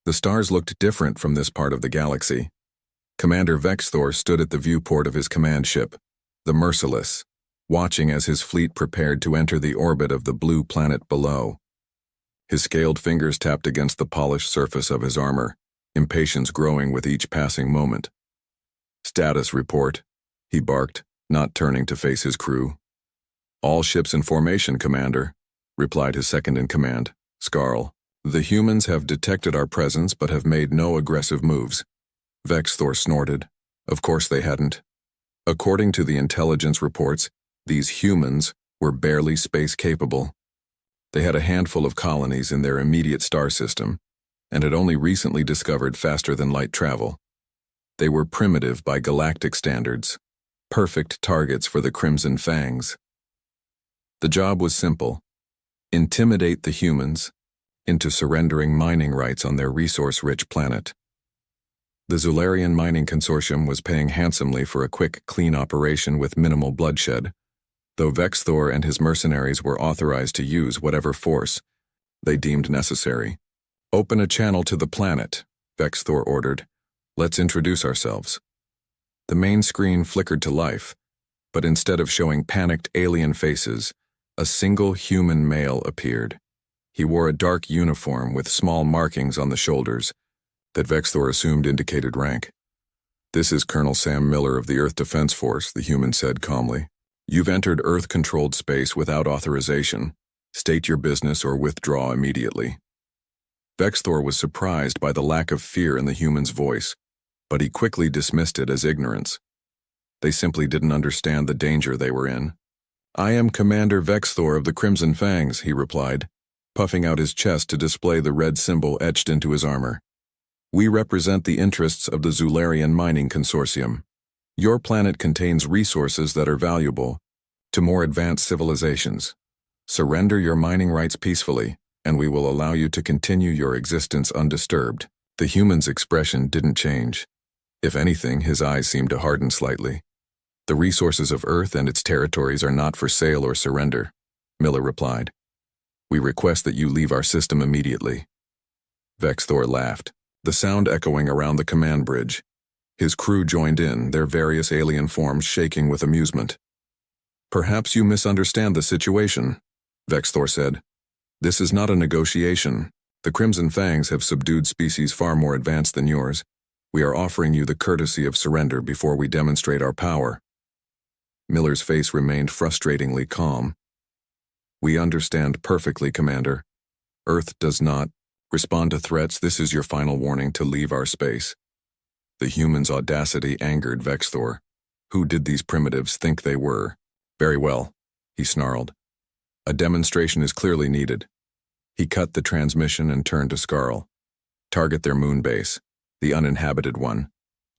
The stars looked different from this part of the galaxy. Commander Vexthor stood at the viewport of his command ship, the Merciless, watching as his fleet prepared to enter the orbit of the blue planet below. His scaled fingers tapped against the polished surface of his armor, impatience growing with each passing moment. "Status report," he barked, not turning to face his crew. "All ships in formation, Commander," replied his second-in-command, Skarl. "The humans have detected our presence but have made no aggressive moves." Vexthor snorted. Of course they hadn't. According to the intelligence reports, these humans were barely space-capable. They had a handful of colonies in their immediate star system, and had only recently discovered faster-than-light travel. They were primitive by galactic standards, perfect targets for the Crimson Fangs. The job was simple: intimidate the humans into surrendering mining rights on their resource-rich planet. The Zularian Mining Consortium was paying handsomely for a quick, clean operation with minimal bloodshed, though Vexthor and his mercenaries were authorized to use whatever force they deemed necessary. "Open a channel to the planet," Vexthor ordered. "Let's introduce ourselves." The main screen flickered to life, but instead of showing panicked alien faces, a single human male appeared. He wore a dark uniform with small markings on the shoulders that Vexthor assumed indicated rank. "This is Colonel Sam Miller of the Earth Defense Force," the human said calmly. "You've entered Earth-controlled space without authorization. State your business or withdraw immediately." Vexthor was surprised by the lack of fear in the human's voice, but he quickly dismissed it as ignorance. They simply didn't understand the danger they were in. "I am Commander Vexthor of the Crimson Fangs," he replied, puffing out his chest to display the red symbol etched into his armor. "We represent the interests of the Zularian Mining Consortium. Your planet contains resources that are valuable to more advanced civilizations. Surrender your mining rights peacefully, and we will allow you to continue your existence undisturbed." The human's expression didn't change. If anything, his eyes seemed to harden slightly. "The resources of Earth and its territories are not for sale or surrender," Miller replied. "We request that you leave our system immediately." Vexthor laughed, the sound echoing around the command bridge. His crew joined in, their various alien forms shaking with amusement. "Perhaps you misunderstand the situation," Vexthor said. "This is not a negotiation. The Crimson Fangs have subdued species far more advanced than yours. We are offering you the courtesy of surrender before we demonstrate our power." Miller's face remained frustratingly calm. "We understand perfectly, Commander. Earth does not respond to threats. This is your final warning to leave our space." The human's audacity angered Vexthor. Who did these primitives think they were? "Very well," he snarled. "A demonstration is clearly needed." He cut the transmission and turned to Skarl. "Target their moon base, the uninhabited one.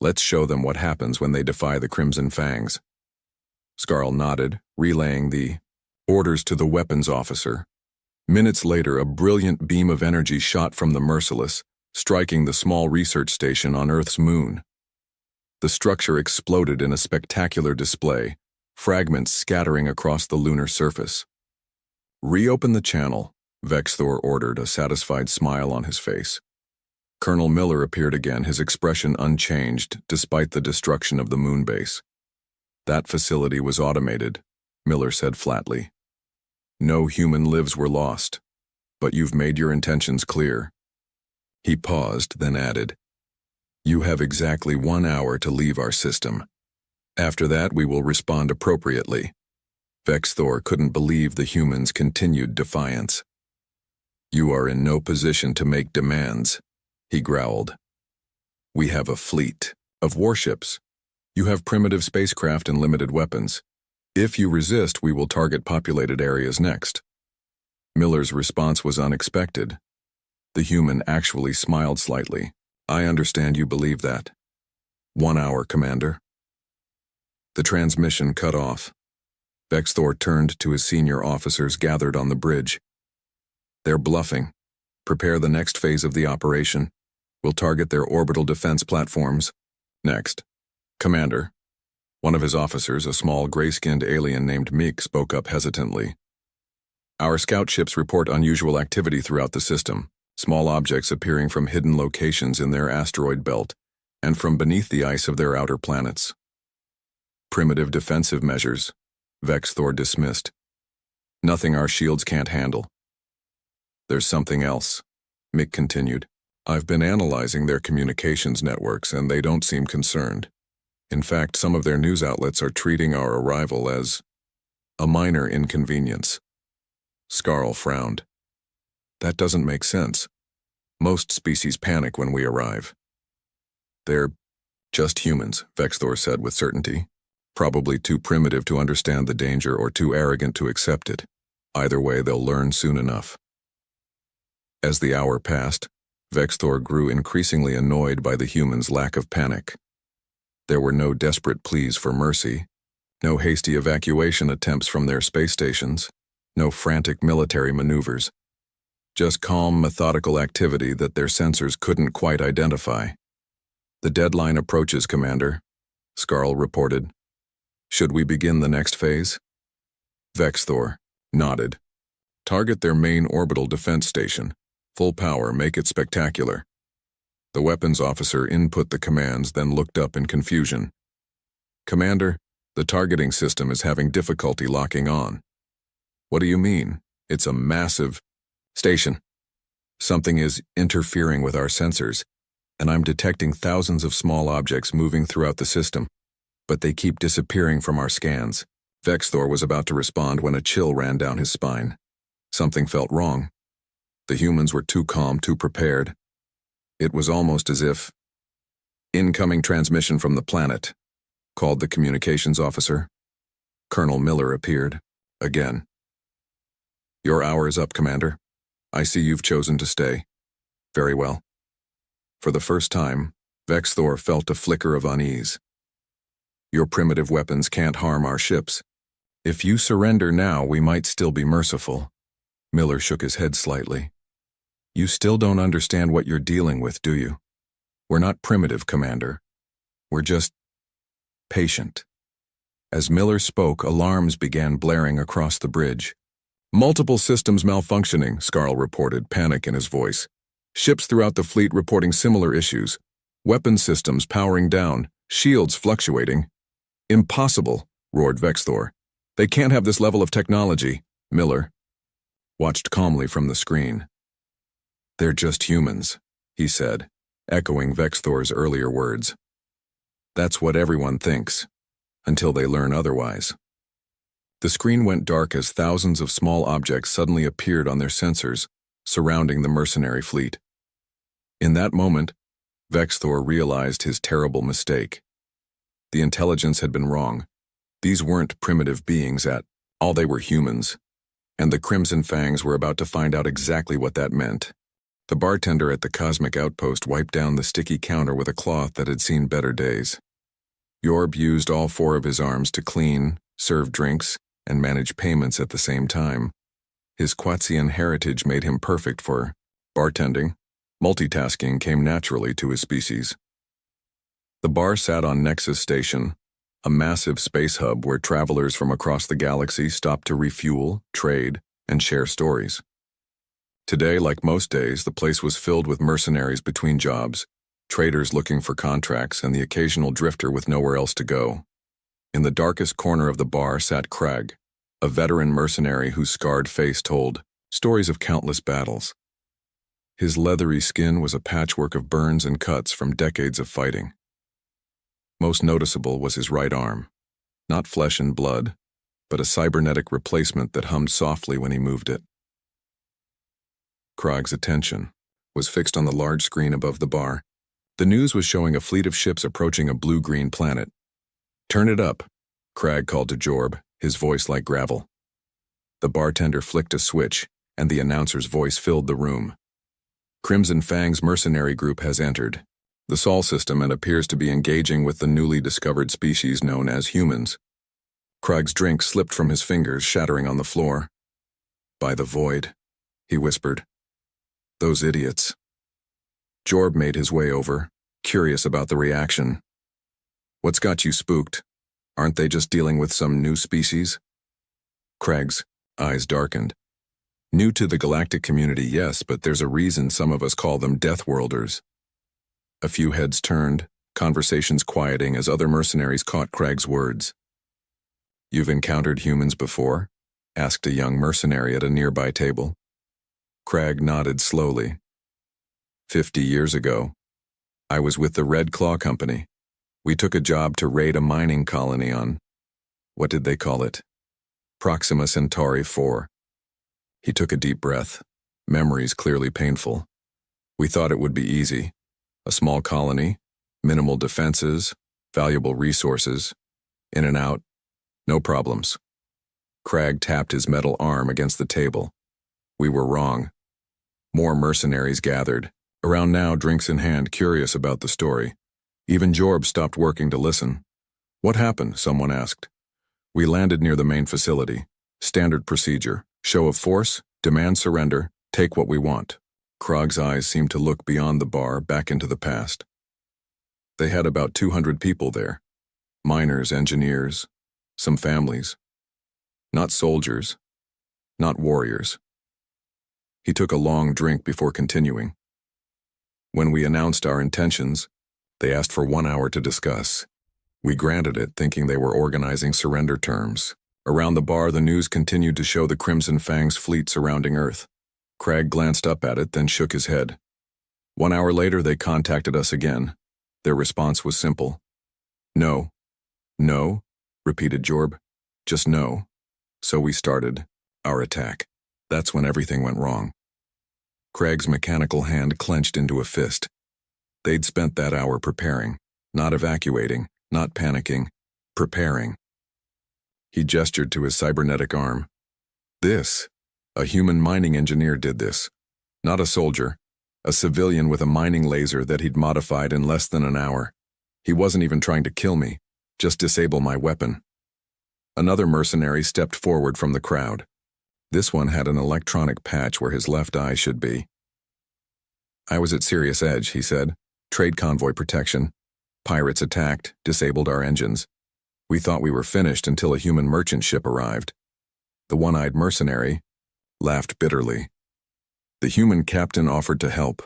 Let's show them what happens when they defy the Crimson Fangs." Skarl nodded, relaying the orders to the weapons officer. Minutes later, a brilliant beam of energy shot from the Merciless, striking the small research station on Earth's moon. The structure exploded in a spectacular display, fragments scattering across the lunar surface. "Reopen the channel," Vexthor ordered, a satisfied smile on his face. Colonel Miller appeared again, his expression unchanged despite the destruction of the moon base. "That facility was automated," Miller said flatly. "No human lives were lost, but you've made your intentions clear." He paused, then added, "You have exactly 1 hour to leave our system. After that, we will respond appropriately." Vexthor couldn't believe the human's continued defiance. "You are in no position to make demands," he growled. "We have a fleet of warships. You have primitive spacecraft and limited weapons. If you resist, we will target populated areas next." Miller's response was unexpected. The human actually smiled slightly. "I understand you believe that. 1 hour, Commander." The transmission cut off. Vexthor turned to his senior officers gathered on the bridge. "They're bluffing. Prepare the next phase of the operation. We'll target their orbital defense platforms. Next. Commander." One of his officers, a small gray-skinned alien named Meek, spoke up hesitantly. "Our scout ships report unusual activity throughout the system. small objects appearing from hidden locations in their asteroid belt and from beneath the ice of their outer planets. Primitive defensive measures, Vexthor dismissed. Nothing our shields can't handle. There's something else, Mick continued. I've been analyzing their communications networks and they don't seem concerned. In fact, some of their news outlets are treating our arrival as a minor inconvenience. Skarl frowned. That doesn't make sense. Most species panic when we arrive. They're just humans, Vexthor said with certainty. Probably too primitive to understand the danger or too arrogant to accept it. Either way, they'll learn soon enough. As the hour passed, Vexthor grew increasingly annoyed by the humans' lack of panic. There were no desperate pleas for mercy, no hasty evacuation attempts from their space stations, no frantic military maneuvers. Just calm, methodical activity that their sensors couldn't quite identify. The deadline approaches, Commander, Skarl reported. Should we begin the next phase? Vexthor nodded. Target their main orbital defense station. Full power, make it spectacular. The weapons officer input the commands, then looked up in confusion. Commander, the targeting system is having difficulty locking on. What do you mean? It's a massive station. Something is interfering with our sensors, and I'm detecting thousands of small objects moving throughout the system, but they keep disappearing from our scans. Vexthor was about to respond when a chill ran down his spine. Something felt wrong. The humans were too calm, too prepared. It was almost as if... Incoming transmission from the planet, called the communications officer. Colonel Miller appeared, again. Your hour is up, Commander. I see you've chosen to stay. Very well. For the first time, Vexthor felt a flicker of unease. Your primitive weapons can't harm our ships. If you surrender now, we might still be merciful. Miller shook his head slightly. You still don't understand what you're dealing with, do you? We're not primitive, Commander. We're just patient. As Miller spoke, alarms began blaring across the bridge. Multiple systems malfunctioning, Skarl reported, panic in his voice. Ships throughout the fleet reporting similar issues. Weapon systems powering down, shields fluctuating. Impossible, roared Vexthor. They can't have this level of technology. Miller watched calmly from the screen. They're just humans, he said, echoing Vexthor's earlier words. That's what everyone thinks, until they learn otherwise. The screen went dark as thousands of small objects suddenly appeared on their sensors, surrounding the mercenary fleet. In that moment, Vexthor realized his terrible mistake. The intelligence had been wrong. These weren't primitive beings at all, they were humans. And the Crimson Fangs were about to find out exactly what that meant. The bartender at the Cosmic Outpost wiped down the sticky counter with a cloth that had seen better days. Yorb used all 4 of his arms to clean, serve drinks, and manage payments at the same time. His Quatzian heritage made him perfect for bartending. Multitasking came naturally to his species. The bar sat on Nexus Station, a massive space hub where travelers from across the galaxy stopped to refuel, trade, and share stories. Today, like most days, the place was filled with mercenaries between jobs, traders looking for contracts, and the occasional drifter with nowhere else to go. In the darkest corner of the bar sat Crag, a veteran mercenary whose scarred face told stories of countless battles. His leathery skin was a patchwork of burns and cuts from decades of fighting. Most noticeable was his right arm, not flesh and blood, but a cybernetic replacement that hummed softly when he moved it. Krog's attention was fixed on the large screen above the bar. The news was showing a fleet of ships approaching a blue-green planet. Turn it up, Crag called to Jorb, his voice like gravel. The bartender flicked a switch, and the announcer's voice filled the room. Crimson Fang's mercenary group has entered the Sol system and appears to be engaging with the newly discovered species known as humans. Krag's drink slipped from his fingers, shattering on the floor. By the void, he whispered. Those idiots. Jorb made his way over, curious about the reaction. What's got you spooked? Aren't they just dealing with some new species? Craig's eyes darkened. New to the galactic community, yes, but there's a reason some of us call them Death Worlders. A few heads turned, conversations quieting as other mercenaries caught Craig's words. You've encountered humans before? Asked a young mercenary at a nearby table. Craig nodded slowly. 50 years ago, I was with the Red Claw Company. We took a job to raid a mining colony on, what did they call it? Proxima Centauri 4. He took a deep breath, memories clearly painful. We thought it would be easy. A small colony, minimal defenses, valuable resources, in and out, no problems. Craig tapped his metal arm against the table. We were wrong. More mercenaries gathered, around now, drinks in hand, curious about the story. Even Jorb stopped working to listen. What happened? Someone asked. We landed near the main facility. Standard procedure. Show of force, demand surrender, take what we want. Krog's eyes seemed to look beyond the bar, back into the past. They had about 200 people there. Miners, engineers, some families. Not soldiers, not warriors. He took a long drink before continuing. When we announced our intentions, they asked for 1 hour to discuss. We granted it, thinking they were organizing surrender terms. Around the bar, the news continued to show the Crimson Fang's fleet surrounding Earth. Craig glanced up at it, then shook his head. 1 hour later, they contacted us again. Their response was simple. No. No, repeated Jorb. Just no. So we started our attack. That's when everything went wrong. Craig's mechanical hand clenched into a fist. They'd spent that hour preparing, not evacuating, not panicking, preparing. He gestured to his cybernetic arm. A human mining engineer did this. Not a soldier, a civilian with a mining laser that he'd modified in less than an hour. He wasn't even trying to kill me, just disable my weapon. Another mercenary stepped forward from the crowd. This one had an electronic patch where his left eye should be. I was at serious edge, he said. Trade convoy protection. Pirates attacked, disabled our engines. We thought we were finished until a human merchant ship arrived. The one-eyed mercenary laughed bitterly. The human captain offered to help.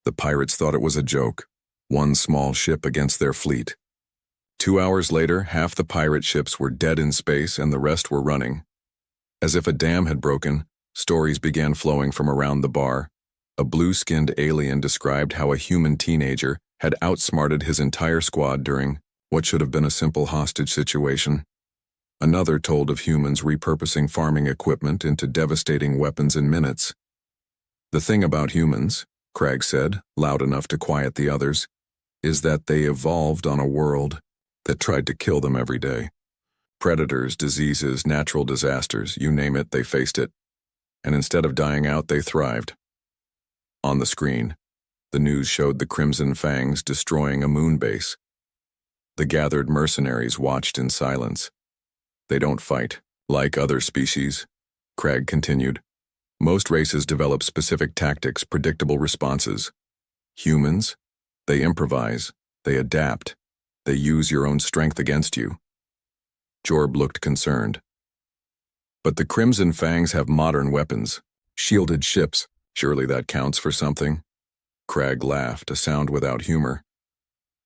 The pirates thought it was a joke. One small ship against their fleet. 2 hours later, half the pirate ships were dead in space and the rest were running. As if a dam had broken, stories began flowing from around the bar. A blue-skinned alien described how a human teenager had outsmarted his entire squad during what should have been a simple hostage situation. Another told of humans repurposing farming equipment into devastating weapons in minutes. The thing about humans, Craig said, loud enough to quiet the others, is that they evolved on a world that tried to kill them every day. Predators, diseases, natural disasters, you name it, they faced it. And instead of dying out, they thrived. On the screen, the news showed the Crimson Fangs destroying a moon base. The gathered mercenaries watched in silence. They don't fight, like other species, Craig continued. Most races develop specific tactics, predictable responses. Humans, they improvise, they adapt, they use your own strength against you. Jorb looked concerned. But the Crimson Fangs have modern weapons, shielded ships. Surely that counts for something? Craig laughed, a sound without humor.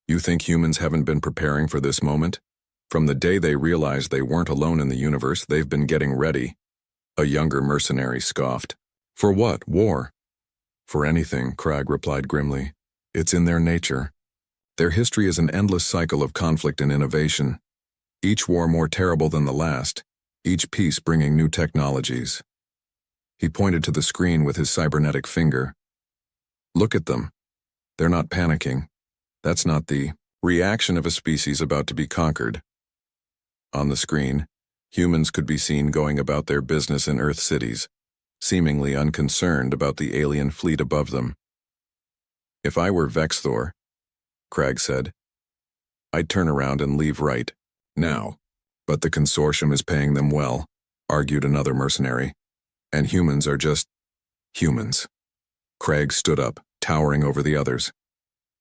You think humans haven't been preparing for this moment? From the day they realized they weren't alone in the universe, they've been getting ready. A younger mercenary scoffed. For what? War? For anything, Craig replied grimly. It's in their nature. Their history is an endless cycle of conflict and innovation. Each war more terrible than the last, each peace bringing new technologies. He pointed to the screen with his cybernetic finger. Look at them. They're not panicking. That's not the reaction of a species about to be conquered. On the screen, humans could be seen going about their business in Earth cities, seemingly unconcerned about the alien fleet above them. If I were Vexthor, Craig said, I'd turn around and leave right now. But the consortium is paying them well, argued another mercenary. And humans are just humans. Craig stood up, towering over the others.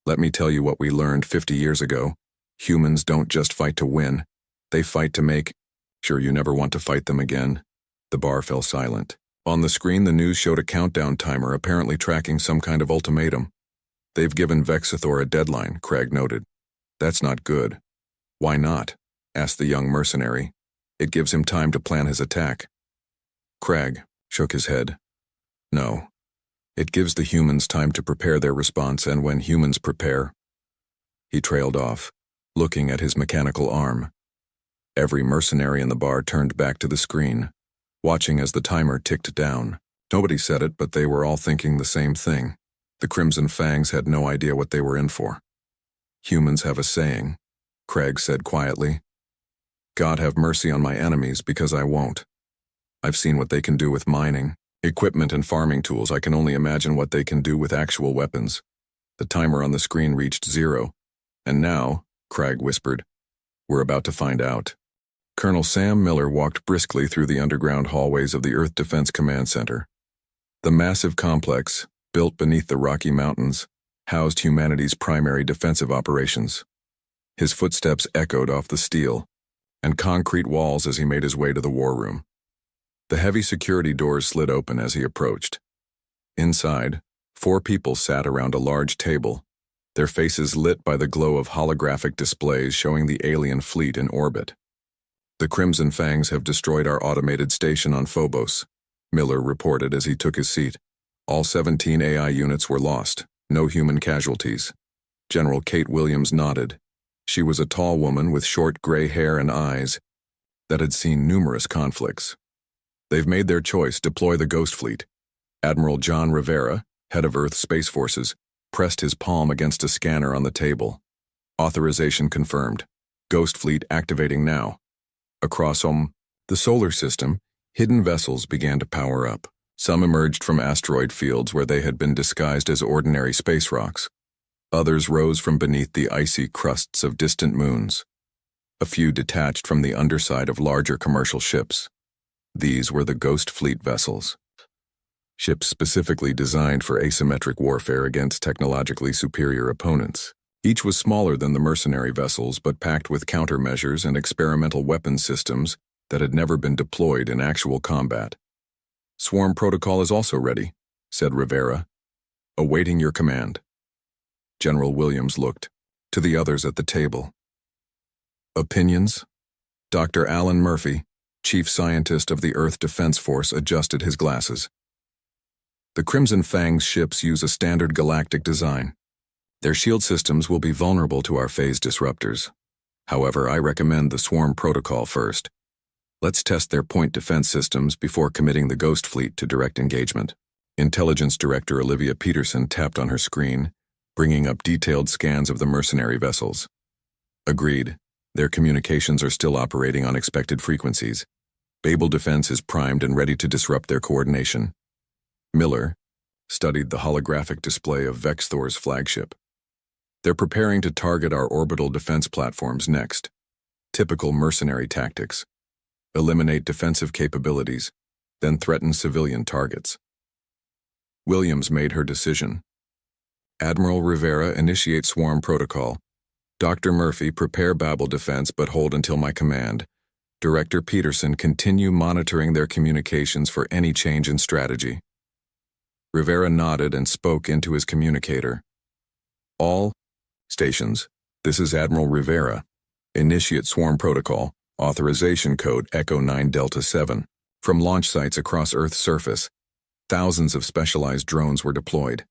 Let me tell you what we learned 50 years ago. Humans don't just fight to win. They fight to make. Sure, you never want to fight them again. The bar fell silent. On the screen, the news showed a countdown timer, apparently tracking some kind of ultimatum. They've given Vexithor a deadline, Craig noted. That's not good. Why not? Asked the young mercenary. It gives him time to plan his attack. Craig shook his head. No. It gives the humans time to prepare their response, and when humans prepare... He trailed off, looking at his mechanical arm. Every mercenary in the bar turned back to the screen, watching as the timer ticked down. Nobody said it, but they were all thinking the same thing. The Crimson Fangs had no idea what they were in for. Humans have a saying, Craig said quietly. God have mercy on my enemies, because I won't. I've seen what they can do with mining, equipment, and farming tools. I can only imagine what they can do with actual weapons. The timer on the screen reached 0. And now, Craig whispered, we're about to find out. Colonel Sam Miller walked briskly through the underground hallways of the Earth Defense Command Center. The massive complex, built beneath the Rocky Mountains, housed humanity's primary defensive operations. His footsteps echoed off the steel and concrete walls as he made his way to the war room. The heavy security doors slid open as he approached. Inside, 4 people sat around a large table, their faces lit by the glow of holographic displays showing the alien fleet in orbit. The Crimson Fangs have destroyed our automated station on Phobos, Miller reported as he took his seat. All 17 AI units were lost, no human casualties. General Kate Williams nodded. She was a tall woman with short gray hair and eyes that had seen numerous conflicts. They've made their choice, deploy the Ghost Fleet. Admiral John Rivera, head of Earth Space Forces, pressed his palm against a scanner on the table. Authorization confirmed. Ghost Fleet activating now. Across the solar system, hidden vessels began to power up. Some emerged from asteroid fields where they had been disguised as ordinary space rocks. Others rose from beneath the icy crusts of distant moons. A few detached from the underside of larger commercial ships. These were the Ghost Fleet vessels. Ships specifically designed for asymmetric warfare against technologically superior opponents. Each was smaller than the mercenary vessels, but packed with countermeasures and experimental weapons systems that had never been deployed in actual combat. Swarm protocol is also ready, said Rivera. Awaiting your command. General Williams looked to the others at the table. Opinions? Dr. Alan Murphy, chief scientist of the Earth Defense Force, adjusted his glasses. The Crimson Fangs ships use a standard galactic design. Their shield systems will be vulnerable to our phase disruptors. However, I recommend the swarm protocol first. Let's test their point defense systems before committing the Ghost Fleet to direct engagement. Intelligence Director Olivia Peterson tapped on her screen, bringing up detailed scans of the mercenary vessels. Agreed. Their communications are still operating on expected frequencies. Babel defense is primed and ready to disrupt their coordination. Miller studied the holographic display of Vexthor's flagship. They're preparing to target our orbital defense platforms next. Typical mercenary tactics. Eliminate defensive capabilities, then threaten civilian targets. Williams made her decision. Admiral Rivera, initiate swarm protocol. Dr. Murphy, prepare Babel defense but hold until my command. Director Peterson, continue monitoring their communications for any change in strategy. Rivera nodded and spoke into his communicator. All stations, this is Admiral Rivera. Initiate swarm protocol. Authorization code Echo 9 Delta 7. From launch sites across Earth's surface, thousands of specialized drones were deployed.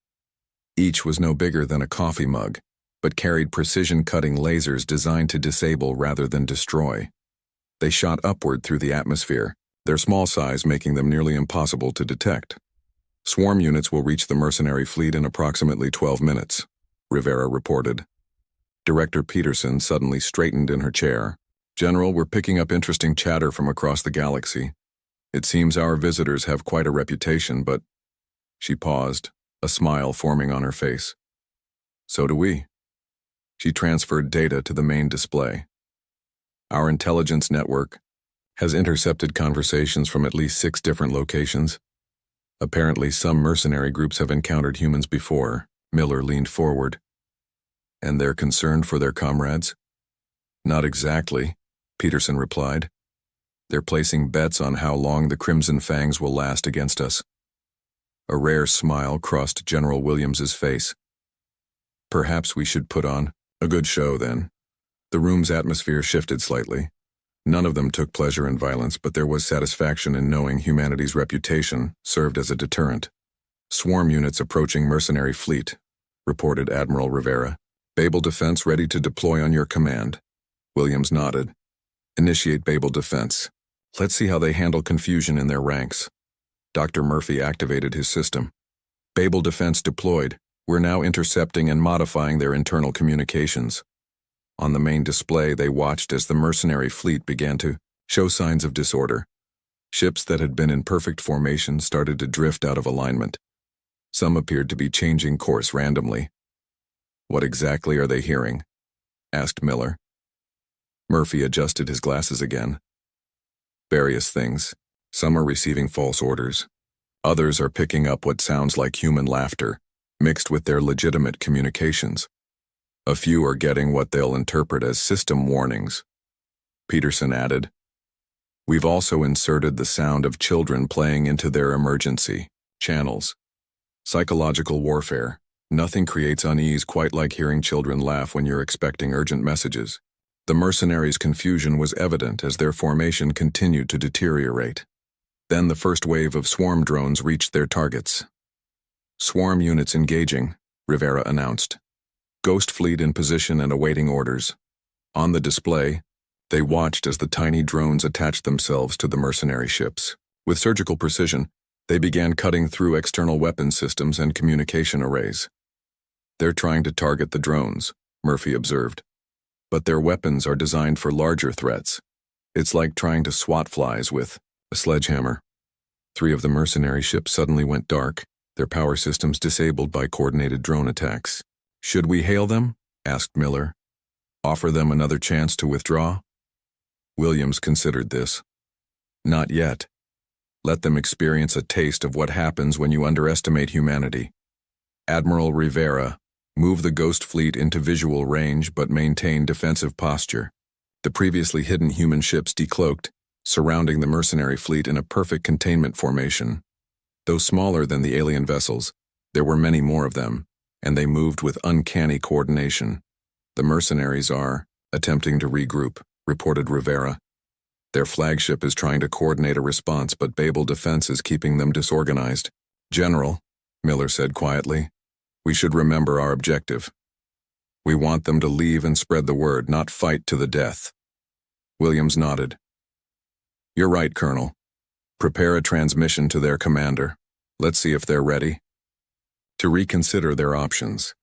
Each was no bigger than a coffee mug, but carried precision-cutting lasers designed to disable rather than destroy. They shot upward through the atmosphere, their small size making them nearly impossible to detect. Swarm units will reach the mercenary fleet in approximately 12 minutes, Rivera reported. Director Peterson suddenly straightened in her chair. General, we're picking up interesting chatter from across the galaxy. It seems our visitors have quite a reputation, but... She paused, a smile forming on her face. So do we. She transferred data to the main display. Our intelligence network has intercepted conversations from at least 6 different locations. Apparently, some mercenary groups have encountered humans before. Miller leaned forward. And they're concerned for their comrades? Not exactly, Peterson replied. They're placing bets on how long the Crimson Fangs will last against us. A rare smile crossed General Williams's face. Perhaps we should put on a good show, then. The room's atmosphere shifted slightly. None of them took pleasure in violence, but there was satisfaction in knowing humanity's reputation served as a deterrent. Swarm units approaching mercenary fleet, reported Admiral Rivera. Babel defense ready to deploy on your command. Williams nodded. Initiate Babel defense. Let's see how they handle confusion in their ranks. Dr. Murphy activated his system. Babel defense deployed. We're now intercepting and modifying their internal communications. On the main display, they watched as the mercenary fleet began to show signs of disorder. Ships that had been in perfect formation started to drift out of alignment. Some appeared to be changing course randomly. What exactly are they hearing? Asked Miller. Murphy adjusted his glasses again. Various things. Some are receiving false orders. Others are picking up what sounds like human laughter, mixed with their legitimate communications. A few are getting what they'll interpret as system warnings. Peterson added, We've also inserted the sound of children playing into their emergency channels. Psychological warfare. Nothing creates unease quite like hearing children laugh when you're expecting urgent messages. The mercenaries' confusion was evident as their formation continued to deteriorate. Then the first wave of swarm drones reached their targets. Swarm units engaging, Rivera announced. Ghost fleet in position and awaiting orders. On the display, they watched as the tiny drones attached themselves to the mercenary ships. With surgical precision, they began cutting through external weapon systems and communication arrays. They're trying to target the drones, Murphy observed. But their weapons are designed for larger threats. It's like trying to swat flies with a sledgehammer. 3 of the mercenary ships suddenly went dark, their power systems disabled by coordinated drone attacks. Should we hail them? Asked Miller. Offer them another chance to withdraw? Williams considered this. Not yet. Let them experience a taste of what happens when you underestimate humanity. Admiral Rivera, move the Ghost fleet into visual range but maintain defensive posture. The previously hidden human ships decloaked, surrounding the mercenary fleet in a perfect containment formation. Though smaller than the alien vessels, there were many more of them, and they moved with uncanny coordination. The mercenaries are attempting to regroup, reported Rivera. Their flagship is trying to coordinate a response, but Babel defense is keeping them disorganized. General, Miller said quietly, we should remember our objective. We want them to leave and spread the word, not fight to the death. Williams nodded. You're right, Colonel. Prepare a transmission to their commander. Let's see if they're ready. To reconsider their options.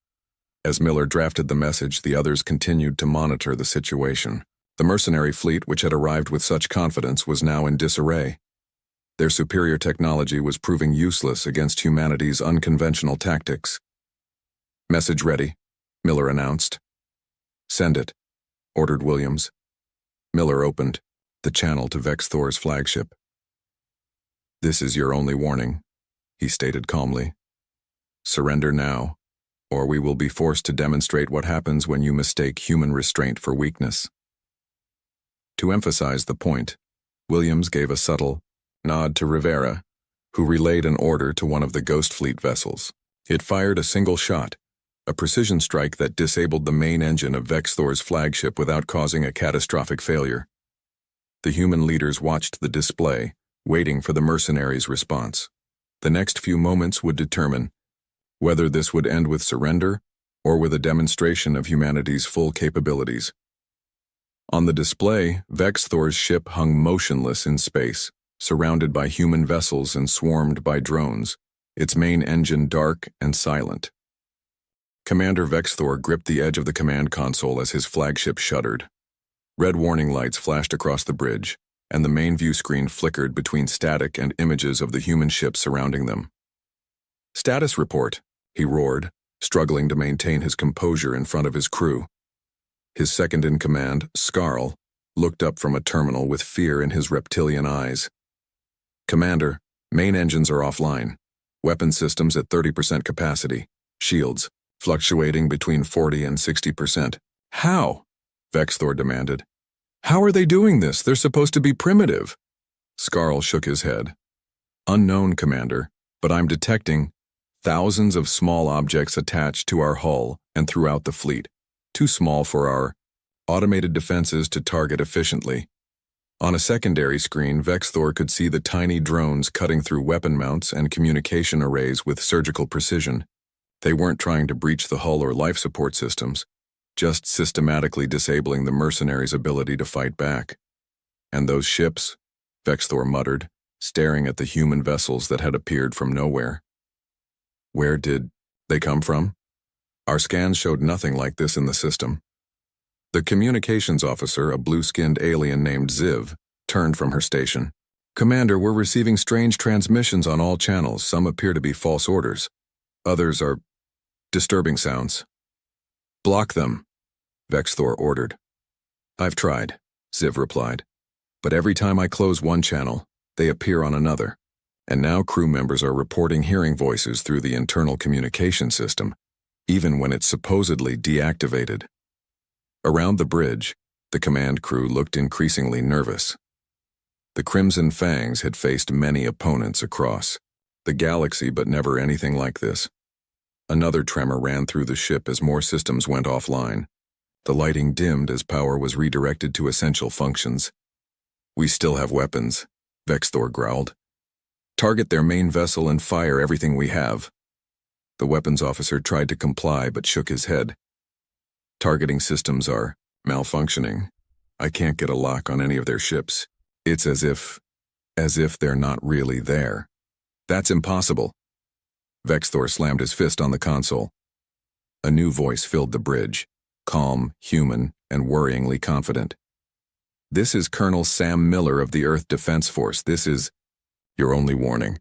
As Miller drafted the message, the others continued to monitor the situation. The mercenary fleet, which had arrived with such confidence, was now in disarray. Their superior technology was proving useless against humanity's unconventional tactics. Message ready, Miller announced. Send it, ordered Williams. Miller opened the channel to Vex Thor's flagship. This is your only warning, he stated calmly. Surrender now, or we will be forced to demonstrate what happens when you mistake human restraint for weakness. To emphasize the point, Williams gave a subtle nod to Rivera, who relayed an order to one of the Ghost Fleet vessels. It fired a single shot, a precision strike that disabled the main engine of Vex Thor's flagship without causing a catastrophic failure. The human leaders watched the display, waiting for the mercenaries' response. The next few moments would determine whether this would end with surrender or with a demonstration of humanity's full capabilities. On the display, Vex Thor's ship hung motionless in space, surrounded by human vessels and swarmed by drones, its main engine dark and silent. Commander Vex Thor gripped the edge of the command console as his flagship shuddered. Red warning lights flashed across the bridge, and the main view screen flickered between static and images of the human ship surrounding them. Status report, he roared, struggling to maintain his composure in front of his crew. His second-in-command, Scarl, looked up from a terminal with fear in his reptilian eyes. Commander, main engines are offline. Weapon systems at 30% capacity. Shields fluctuating between 40 and 60%. How? Vex Thor demanded. How are they doing this? They're supposed to be primitive. Skarl shook his head. Unknown, Commander, but I'm detecting thousands of small objects attached to our hull and throughout the fleet, too small for our automated defenses to target efficiently. On a secondary screen, Vexthor could see the tiny drones cutting through weapon mounts and communication arrays with surgical precision. They weren't trying to breach the hull or life support systems, just systematically disabling the mercenaries' ability to fight back. And those ships, Vexthor muttered, staring at the human vessels that had appeared from nowhere. Where did they come from? Our scans showed nothing like this in the system. The communications officer, a blue-skinned alien named Ziv, turned from her station. Commander, we're receiving strange transmissions on all channels. Some appear to be false orders. Others are disturbing sounds. Block them, Vexthor ordered. I've tried, Ziv replied. But every time I close one channel, they appear on another. And now crew members are reporting hearing voices through the internal communication system, even when it's supposedly deactivated. Around the bridge, the command crew looked increasingly nervous. The Crimson Fangs had faced many opponents across the galaxy, but never anything like this. Another tremor ran through the ship as more systems went offline. The lighting dimmed as power was redirected to essential functions. We still have weapons, Vexthor growled. Target their main vessel and fire everything we have. The weapons officer tried to comply but shook his head. Targeting systems are malfunctioning. I can't get a lock on any of their ships. It's as if they're not really there. That's impossible. Vexthor slammed his fist on the console. A new voice filled the bridge, calm, human, and worryingly confident. This is Colonel Sam Miller of the Earth Defense Force. This is your only warning.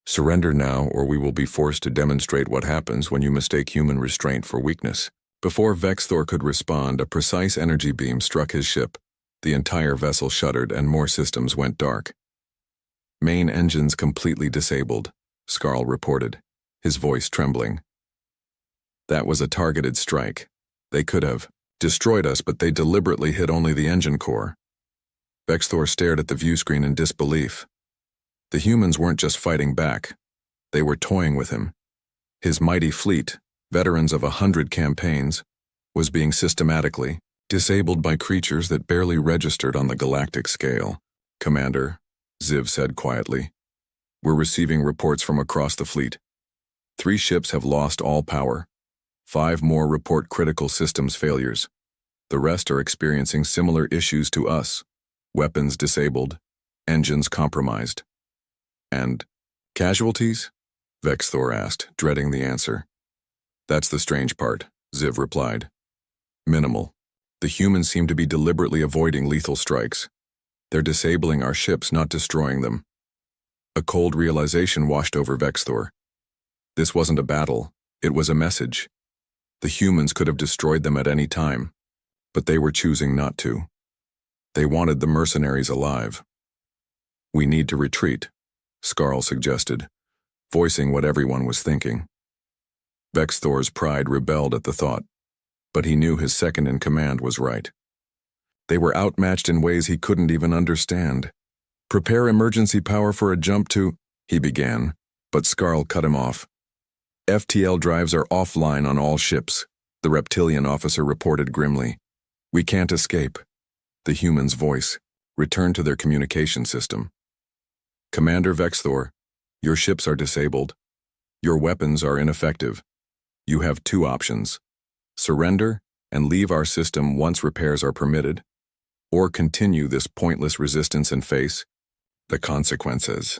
Surrender now, or we will be forced to demonstrate what happens when you mistake human restraint for weakness. Before Vexthor could respond, a precise energy beam struck his ship. The entire vessel shuddered and more systems went dark. Main engines completely disabled, Skarl reported, his voice trembling. That was a targeted strike. They could have destroyed us, but they deliberately hit only the engine core. Vexthor stared at the view screen in disbelief. The humans weren't just fighting back. They were toying with him. His mighty fleet, veterans of 100 campaigns, was being systematically disabled by creatures that barely registered on the galactic scale. Commander, Ziv said quietly, we're receiving reports from across the fleet. 3 ships have lost all power. 5 more report critical systems failures. The rest are experiencing similar issues to us. Weapons disabled, engines compromised. And casualties? Vexthor asked, dreading the answer. That's the strange part, Ziv replied. Minimal. The humans seem to be deliberately avoiding lethal strikes. They're disabling our ships, not destroying them. A cold realization washed over Vexthor. This wasn't a battle, it was a message. The humans could have destroyed them at any time, but they were choosing not to. They wanted the mercenaries alive. We need to retreat, Skarl suggested, voicing what everyone was thinking. Vexthor's pride rebelled at the thought, but he knew his second-in-command was right. They were outmatched in ways he couldn't even understand. Prepare emergency power for a jump to, he began, but Skarl cut him off. FTL drives are offline on all ships, the reptilian officer reported grimly. We can't escape. The human's voice returned to their communication system. Commander Vexthor, your ships are disabled. Your weapons are ineffective. You have 2 options. Surrender and leave our system once repairs are permitted, or continue this pointless resistance and face the consequences.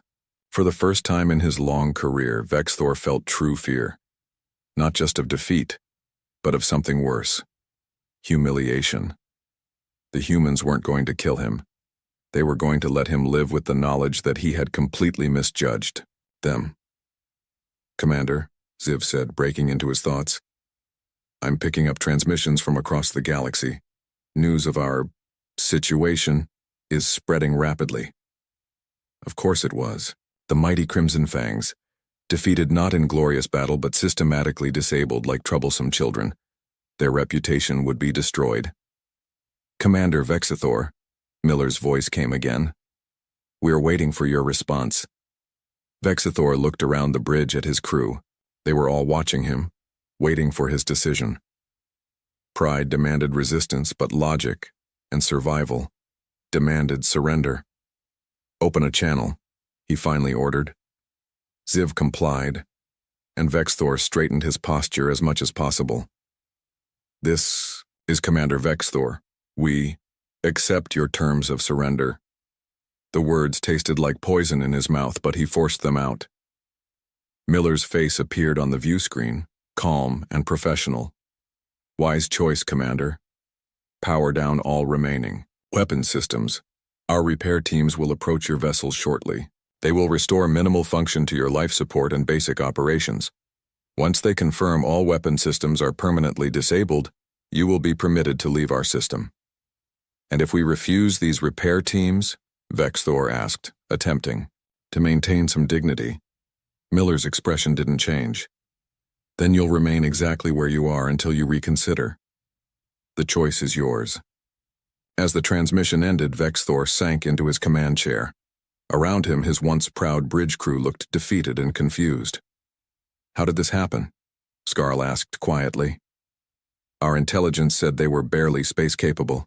For the first time in his long career, Vexthor felt true fear, not just of defeat, but of something worse. Humiliation. The humans weren't going to kill him. They were going to let him live with the knowledge that he had completely misjudged them. Commander, Ziv said, breaking into his thoughts. I'm picking up transmissions from across the galaxy. News of our situation is spreading rapidly. Of course it was. The mighty Crimson Fangs, defeated not in glorious battle but systematically disabled like troublesome children. Their reputation would be destroyed. Commander Vexithor, Miller's voice came again. We are waiting for your response. Vexithor looked around the bridge at his crew. They were all watching him, waiting for his decision. Pride demanded resistance, but logic and survival demanded surrender. Open a channel, he finally ordered. Ziv complied, and Vexthor straightened his posture as much as possible. This is Commander Vexthor. We accept your terms of surrender. The words tasted like poison in his mouth, but he forced them out. Miller's face appeared on the view screen, calm and professional. Wise choice, Commander. Power down all remaining weapon systems. Our repair teams will approach your vessels shortly. They will restore minimal function to your life support and basic operations. Once they confirm all weapon systems are permanently disabled, you will be permitted to leave our system. And if we refuse these repair teams? Vexthor asked, attempting to maintain some dignity. Miller's expression didn't change. Then you'll remain exactly where you are until you reconsider. The choice is yours. As the transmission ended, Vexthor sank into his command chair. Around him, his once proud bridge crew looked defeated and confused. How did this happen? Skarl asked quietly. Our intelligence said they were barely space-capable.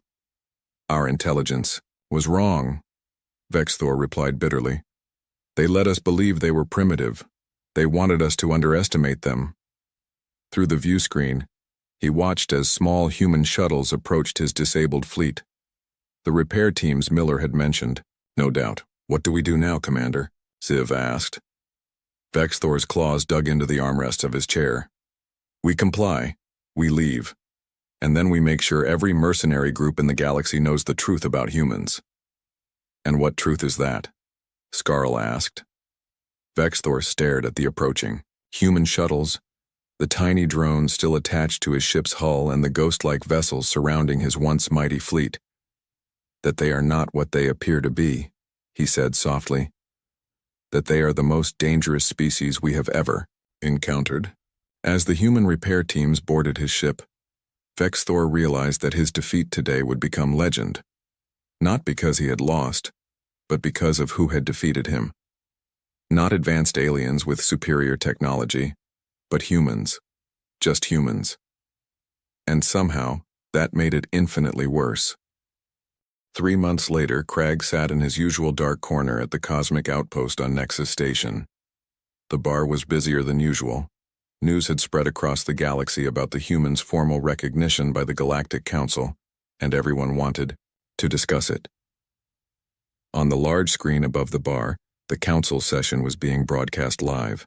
Our intelligence was wrong, Vexthor replied bitterly. They led us believe they were primitive. They wanted us to underestimate them. Through the view screen, he watched as small human shuttles approached his disabled fleet. The repair teams Miller had mentioned. No doubt. What do we do now, Commander? Ziv asked. Vexthor's claws dug into the armrest of his chair. We comply. We leave. And then we make sure every mercenary group in the galaxy knows the truth about humans. And what truth is that? Skarl asked. Vexthor stared at the approaching human shuttles, the tiny drones still attached to his ship's hull and the ghost-like vessels surrounding his once mighty fleet. That they are not what they appear to be, he said softly. That they are the most dangerous species we have ever encountered. As the human repair teams boarded his ship, Vexthor realized that his defeat today would become legend. Not because he had lost, but because of who had defeated him. Not advanced aliens with superior technology, but humans. Just humans. And somehow, that made it infinitely worse. 3 months later, Crag sat in his usual dark corner at the cosmic outpost on Nexus Station. The bar was busier than usual. News had spread across the galaxy about the humans' formal recognition by the Galactic Council, and everyone wanted to discuss it. On the large screen above the bar, the council session was being broadcast live.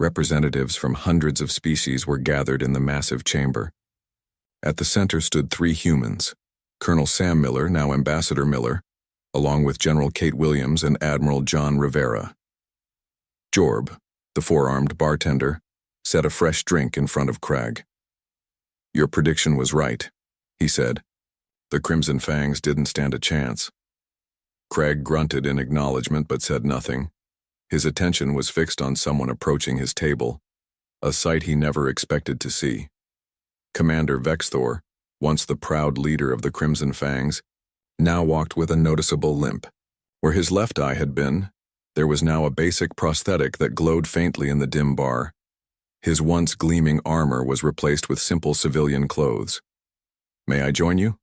Representatives from hundreds of species were gathered in the massive chamber. At the center stood 3 humans, Colonel Sam Miller, now Ambassador Miller, along with General Kate Williams and Admiral John Rivera. Jorb, the 4-armed bartender, set a fresh drink in front of Crag. Your prediction was right, he said. The Crimson Fangs didn't stand a chance. Crag grunted in acknowledgement but said nothing. His attention was fixed on someone approaching his table, a sight he never expected to see. Commander Vexthor, once the proud leader of the Crimson Fangs, now walked with a noticeable limp. Where his left eye had been, there was now a basic prosthetic that glowed faintly in the dim bar. His once gleaming armor was replaced with simple civilian clothes. May I join you?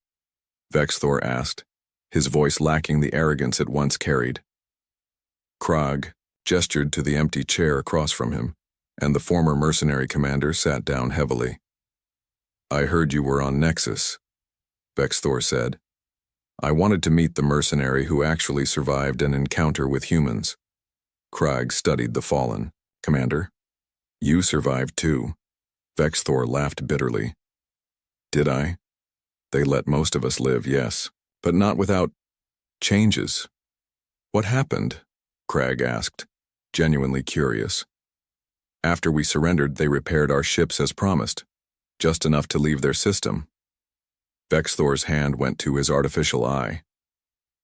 Vexthor asked, his voice lacking the arrogance it once carried. Krog gestured to the empty chair across from him, and the former mercenary commander sat down heavily. I heard you were on Nexus, Vexthor said. I wanted to meet the mercenary who actually survived an encounter with humans. Krog studied the fallen. Commander? You survived too. Vexthor laughed bitterly. Did I? They let most of us live, yes, but not without changes. What happened? Crag asked, genuinely curious. After we surrendered, they repaired our ships as promised, just enough to leave their system. Vexthor's hand went to his artificial eye.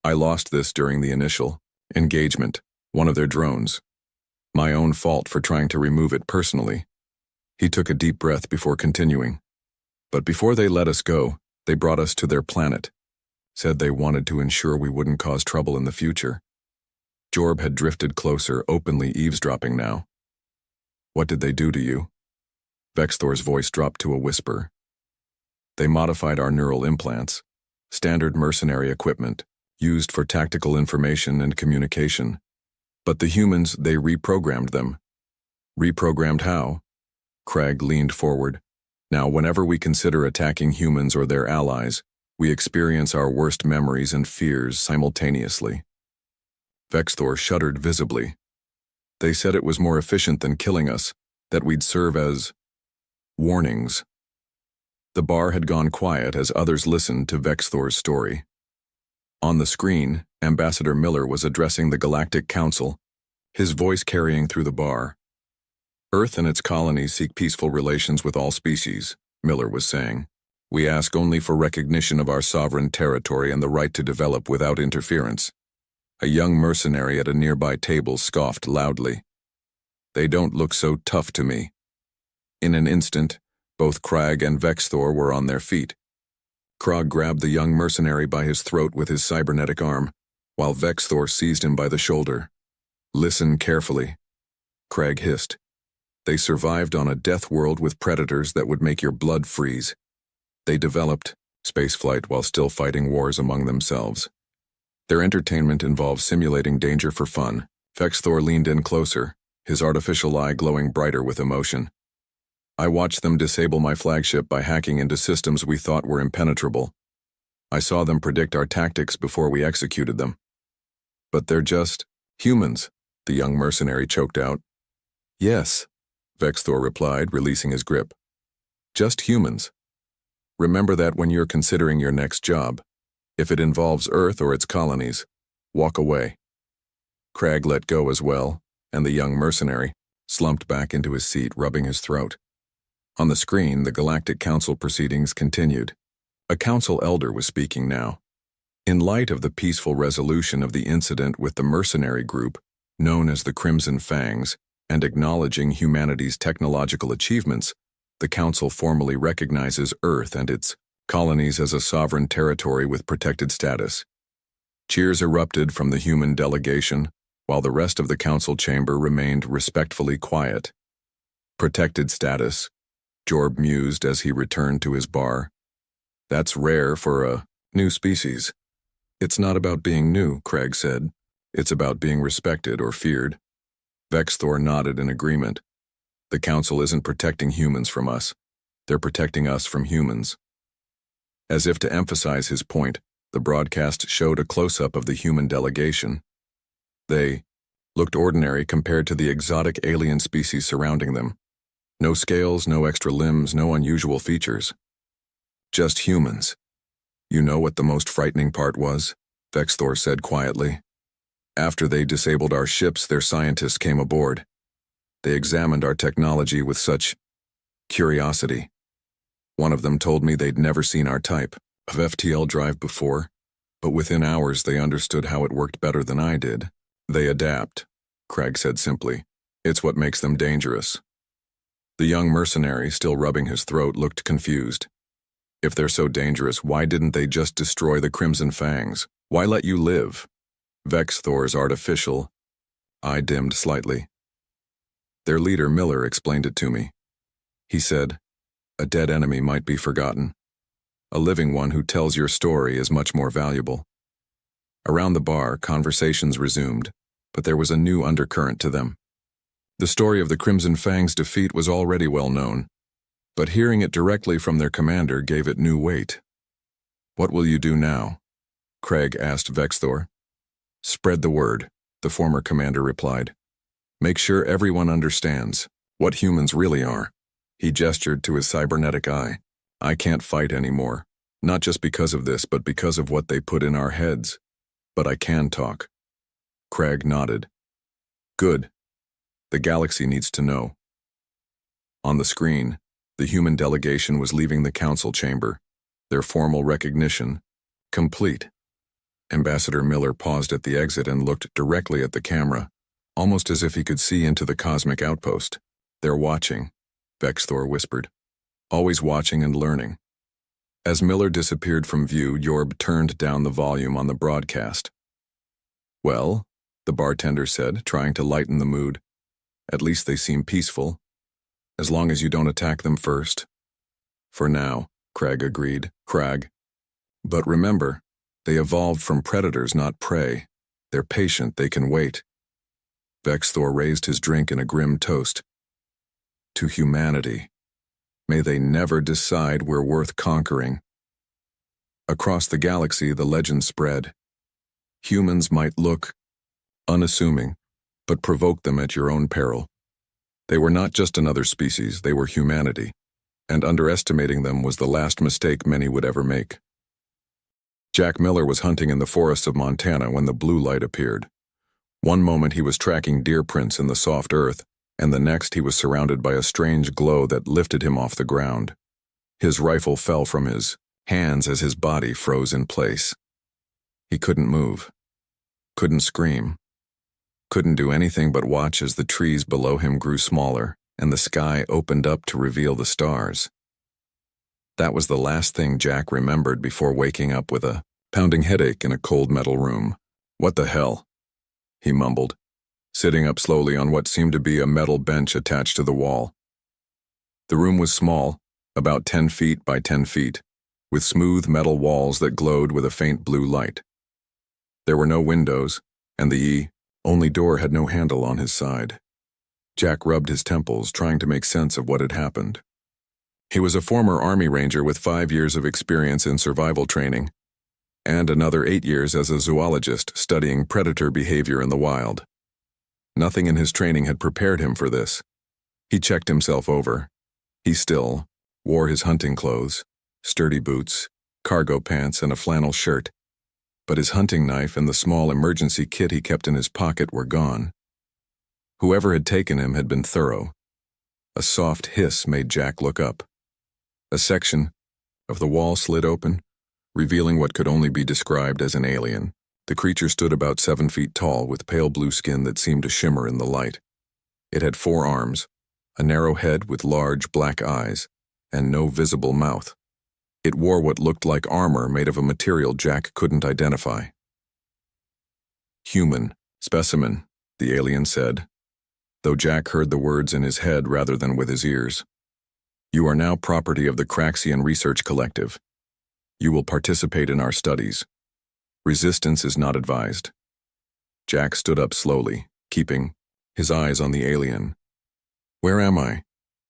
I lost this during the initial engagement, one of their drones. My own fault for trying to remove it personally. He took a deep breath before continuing. But before they let us go, They brought us to their planet, said they wanted to ensure we wouldn't cause trouble in the future. Jorb had drifted closer, openly eavesdropping now. What did they do to you? Vexthor's voice dropped to a whisper. They modified our neural implants, standard mercenary equipment, used for tactical information and communication. But the humans, they reprogrammed them. Reprogrammed how? Craig leaned forward. Now, whenever we consider attacking humans or their allies, we experience our worst memories and fears simultaneously. Vexthor shuddered visibly. They said it was more efficient than killing us, that we'd serve as warnings. The bar had gone quiet as others listened to Vexthor's story. On the screen, Ambassador Miller was addressing the Galactic Council, his voice carrying through the bar. Earth and its colonies seek peaceful relations with all species, Miller was saying. We ask only for recognition of our sovereign territory and the right to develop without interference. A young mercenary at a nearby table scoffed loudly. They don't look so tough to me. In an instant, both Krag and Vexthor were on their feet. Krag grabbed the young mercenary by his throat with his cybernetic arm, while Vexthor seized him by the shoulder. Listen carefully, Krag hissed. They survived on a death world with predators that would make your blood freeze. They developed spaceflight while still fighting wars among themselves. Their entertainment involves simulating danger for fun. Vexthor leaned in closer, his artificial eye glowing brighter with emotion. I watched them disable my flagship by hacking into systems we thought were impenetrable. I saw them predict our tactics before we executed them. But they're just humans, the young mercenary choked out. Yes, Vexthor replied, releasing his grip. Just humans. Remember that when you're considering your next job. If it involves Earth or its colonies, walk away. Krag let go as well, and the young mercenary slumped back into his seat, rubbing his throat. On the screen, the Galactic Council proceedings continued. A council elder was speaking now. In light of the peaceful resolution of the incident with the mercenary group, known as the Crimson Fangs, and acknowledging humanity's technological achievements, the Council formally recognizes Earth and its colonies as a sovereign territory with protected status. Cheers erupted from the human delegation, while the rest of the Council chamber remained respectfully quiet. Protected status, Jorb mused as he returned to his bar. That's rare for a new species. It's not about being new, Krag said. It's about being respected or feared. Vexthor nodded in agreement. The Council isn't protecting humans from us. They're protecting us from humans. As if to emphasize his point, the broadcast showed a close-up of the human delegation. They looked ordinary compared to the exotic alien species surrounding them. No scales, no extra limbs, no unusual features. Just humans. You know what the most frightening part was? Vexthor said quietly. After they disabled our ships, their scientists came aboard. They examined our technology with such curiosity. One of them told me they'd never seen our type of FTL drive before, but within hours they understood how it worked better than I did. They adapt, Krag said simply. It's what makes them dangerous. The young mercenary, still rubbing his throat, looked confused. If they're so dangerous, why didn't they just destroy the Crimson Fangs? Why let you live? Vexthor's artificial eye dimmed slightly. Their leader, Miller, explained it to me. He said, a dead enemy might be forgotten. A living one who tells your story is much more valuable. Around the bar, conversations resumed, but there was a new undercurrent to them. The story of the Crimson Fang's defeat was already well known, but hearing it directly from their commander gave it new weight. What will you do now? Krag asked Vexthor. Spread the word, the former commander replied. Make sure everyone understands what humans really are. He gestured to his cybernetic eye. I can't fight anymore, not just because of this, but because of what they put in our heads. But I can talk. Krag nodded. Good. The galaxy needs to know. On the screen, the human delegation was leaving the council chamber, their formal recognition complete. Ambassador Miller paused at the exit and looked directly at the camera, almost as if he could see into the cosmic outpost. They're watching, Vexthor whispered. Always watching and learning. As Miller disappeared from view, Yorb turned down the volume on the broadcast. "Well," the bartender said, trying to lighten the mood. "At least they seem peaceful. As long as you don't attack them first." "For now," Craig agreed. "Crag. But remember, they evolved from predators, not prey. They're patient, they can wait." Vexthor raised his drink in a grim toast. "To humanity. May they never decide we're worth conquering." Across the galaxy, the legend spread. Humans might look unassuming, but provoke them at your own peril. They were not just another species, they were humanity, and underestimating them was the last mistake many would ever make. Jack Miller was hunting in the forests of Montana when the blue light appeared. One moment he was tracking deer prints in the soft earth, and the next he was surrounded by a strange glow that lifted him off the ground. His rifle fell from his hands as his body froze in place. He couldn't move, couldn't scream, couldn't do anything but watch as the trees below him grew smaller and the sky opened up to reveal the stars. That was the last thing Jack remembered before waking up with a pounding headache in a cold metal room. "What the hell?" he mumbled, sitting up slowly on what seemed to be a metal bench attached to the wall. The room was small, about 10 feet by 10 feet, with smooth metal walls that glowed with a faint blue light. There were no windows, and the only door had no handle on his side. Jack rubbed his temples, trying to make sense of what had happened. He was a former Army Ranger with 5 years of experience in survival training, and another 8 years as a zoologist studying predator behavior in the wild. Nothing in his training had prepared him for this. He checked himself over. He still wore his hunting clothes, sturdy boots, cargo pants, and a flannel shirt, but his hunting knife and the small emergency kit he kept in his pocket were gone. Whoever had taken him had been thorough. A soft hiss made Jack look up. A section of the wall slid open, revealing what could only be described as an alien. The creature stood about 7 feet tall, with pale blue skin that seemed to shimmer in the light. It had 4 arms, a narrow head with large black eyes, and no visible mouth. It wore what looked like armor made of a material Jack couldn't identify. "Human specimen," the alien said, though Jack heard the words in his head rather than with his ears. "You are now property of the Craxian Research Collective. You will participate in our studies. Resistance is not advised." Jack stood up slowly, keeping his eyes on the alien. "Where am I?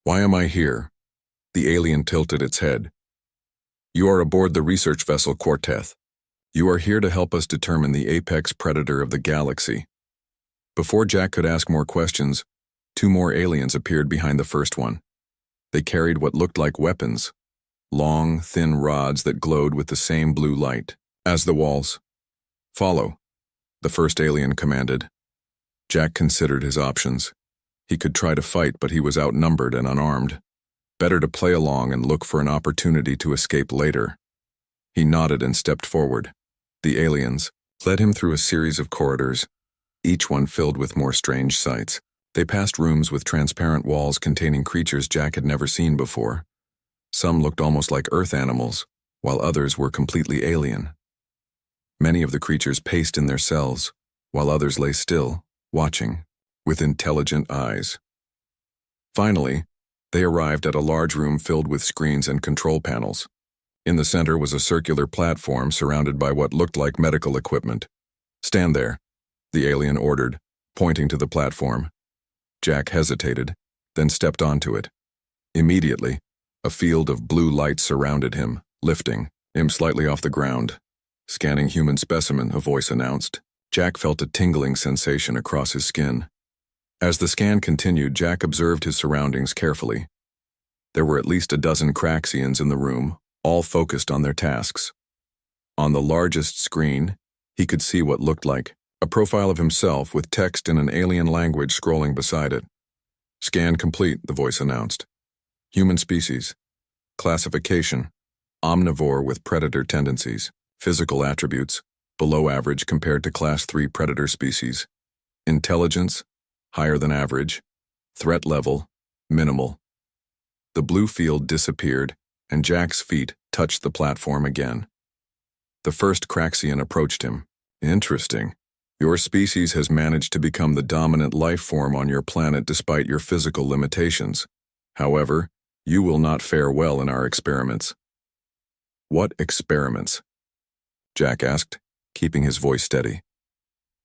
Why am I here?" The alien tilted its head. "You are aboard the research vessel Quarteth. You are here to help us determine the apex predator of the galaxy." Before Jack could ask more questions, 2 more aliens appeared behind the first one. They carried what looked like weapons, long, thin rods that glowed with the same blue light as the walls. "Follow," the first alien commanded. Jack considered his options. He could try to fight, but he was outnumbered and unarmed. Better to play along and look for an opportunity to escape later. He nodded and stepped forward. The aliens led him through a series of corridors, each one filled with more strange sights. They passed rooms with transparent walls containing creatures Jack had never seen before. Some looked almost like Earth animals, while others were completely alien. Many of the creatures paced in their cells, while others lay still, watching, with intelligent eyes. Finally, they arrived at a large room filled with screens and control panels. In the center was a circular platform surrounded by what looked like medical equipment. "Stand there," the alien ordered, pointing to the platform. Jack hesitated, then stepped onto it. Immediately, a field of blue light surrounded him, lifting him slightly off the ground. "Scanning human specimen," a voice announced. Jack felt a tingling sensation across his skin. As the scan continued, Jack observed his surroundings carefully. There were at least a dozen Craxians in the room, all focused on their tasks. On the largest screen, he could see what looked like a profile of himself with text in an alien language scrolling beside it. "Scan complete," the voice announced. "Human species. Classification: omnivore with predator tendencies. Physical attributes: below average compared to Class 3 predator species. Intelligence: higher than average. Threat level: minimal." The blue field disappeared, and Jack's feet touched the platform again. The first Craxian approached him. Interesting. Your species has managed to become the dominant life form on your planet despite your physical limitations. However, you will not fare well in our experiments. What experiments? Jack asked, keeping his voice steady.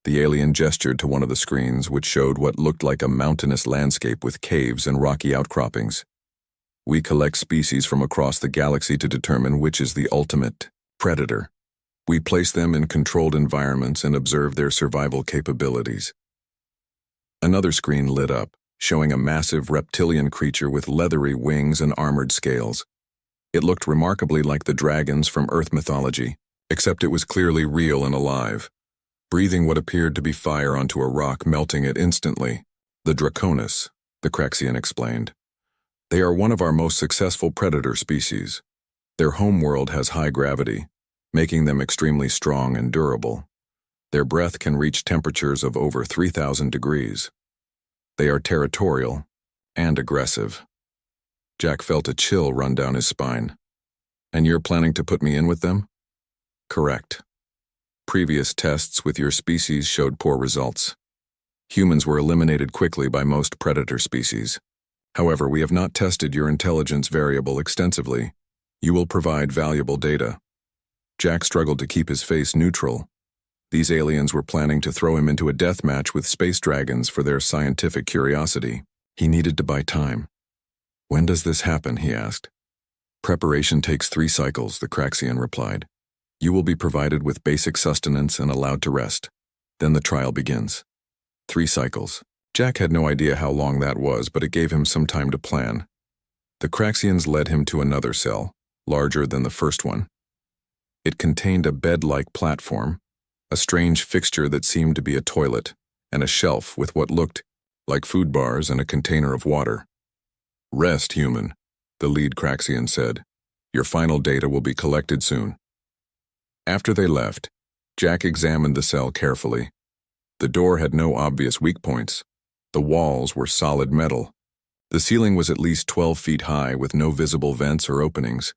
The alien gestured to one of the screens, which showed what looked like a mountainous landscape with caves and rocky outcroppings. We collect species from across the galaxy to determine which is the ultimate predator. We place them in controlled environments and observe their survival capabilities. Another screen lit up, showing a massive reptilian creature with leathery wings and armored scales. It looked remarkably like the dragons from Earth mythology, except it was clearly real and alive, breathing what appeared to be fire onto a rock, melting it instantly. The Draconis, the Craxian explained. They are one of our most successful predator species. Their homeworld has high gravity, making them extremely strong and durable. Their breath can reach temperatures of over 3,000 degrees. They are territorial and aggressive. Jack felt a chill run down his spine. And you're planning to put me in with them? Correct. Previous tests with your species showed poor results. Humans were eliminated quickly by most predator species. However, we have not tested your intelligence variable extensively. You will provide valuable data. Jack struggled to keep his face neutral. These aliens were planning to throw him into a death match with space dragons for their scientific curiosity. He needed to buy time. When does this happen? He asked. Preparation takes 3 cycles, the Craxian replied. You will be provided with basic sustenance and allowed to rest. Then the trial begins. 3 cycles. Jack had no idea how long that was, but it gave him some time to plan. The Craxians led him to another cell, larger than the first one. It contained a bed-like platform, a strange fixture that seemed to be a toilet, and a shelf with what looked like food bars and a container of water. Rest, human, the lead Craxian said. Your final data will be collected soon. After they left, Jack examined the cell carefully. The door had no obvious weak points. The walls were solid metal. The ceiling was at least 12 feet high with no visible vents or openings.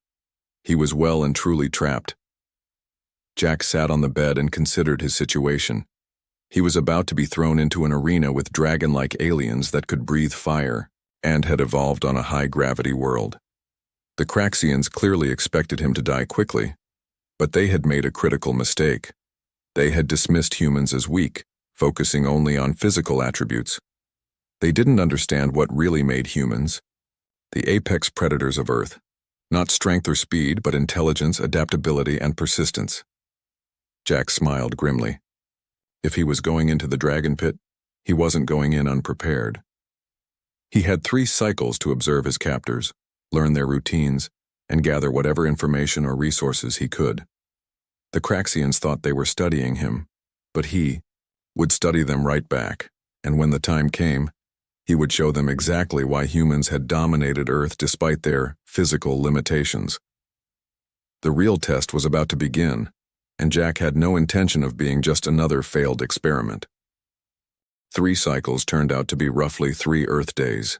He was well and truly trapped. Jack sat on the bed and considered his situation. He was about to be thrown into an arena with dragon-like aliens that could breathe fire and had evolved on a high-gravity world. The Craxians clearly expected him to die quickly, but they had made a critical mistake. They had dismissed humans as weak, focusing only on physical attributes. They didn't understand what really made humans the apex predators of Earth. Not strength or speed, but intelligence, adaptability, and persistence. Jack smiled grimly. If he was going into the dragon pit, he wasn't going in unprepared. He had 3 cycles to observe his captors, learn their routines, and gather whatever information or resources he could. The Craxians thought they were studying him, but he would study them right back, and when the time came, he would show them exactly why humans had dominated Earth despite their physical limitations. The real test was about to begin, and Jack had no intention of being just another failed experiment. 3 cycles turned out to be roughly 3 Earth days.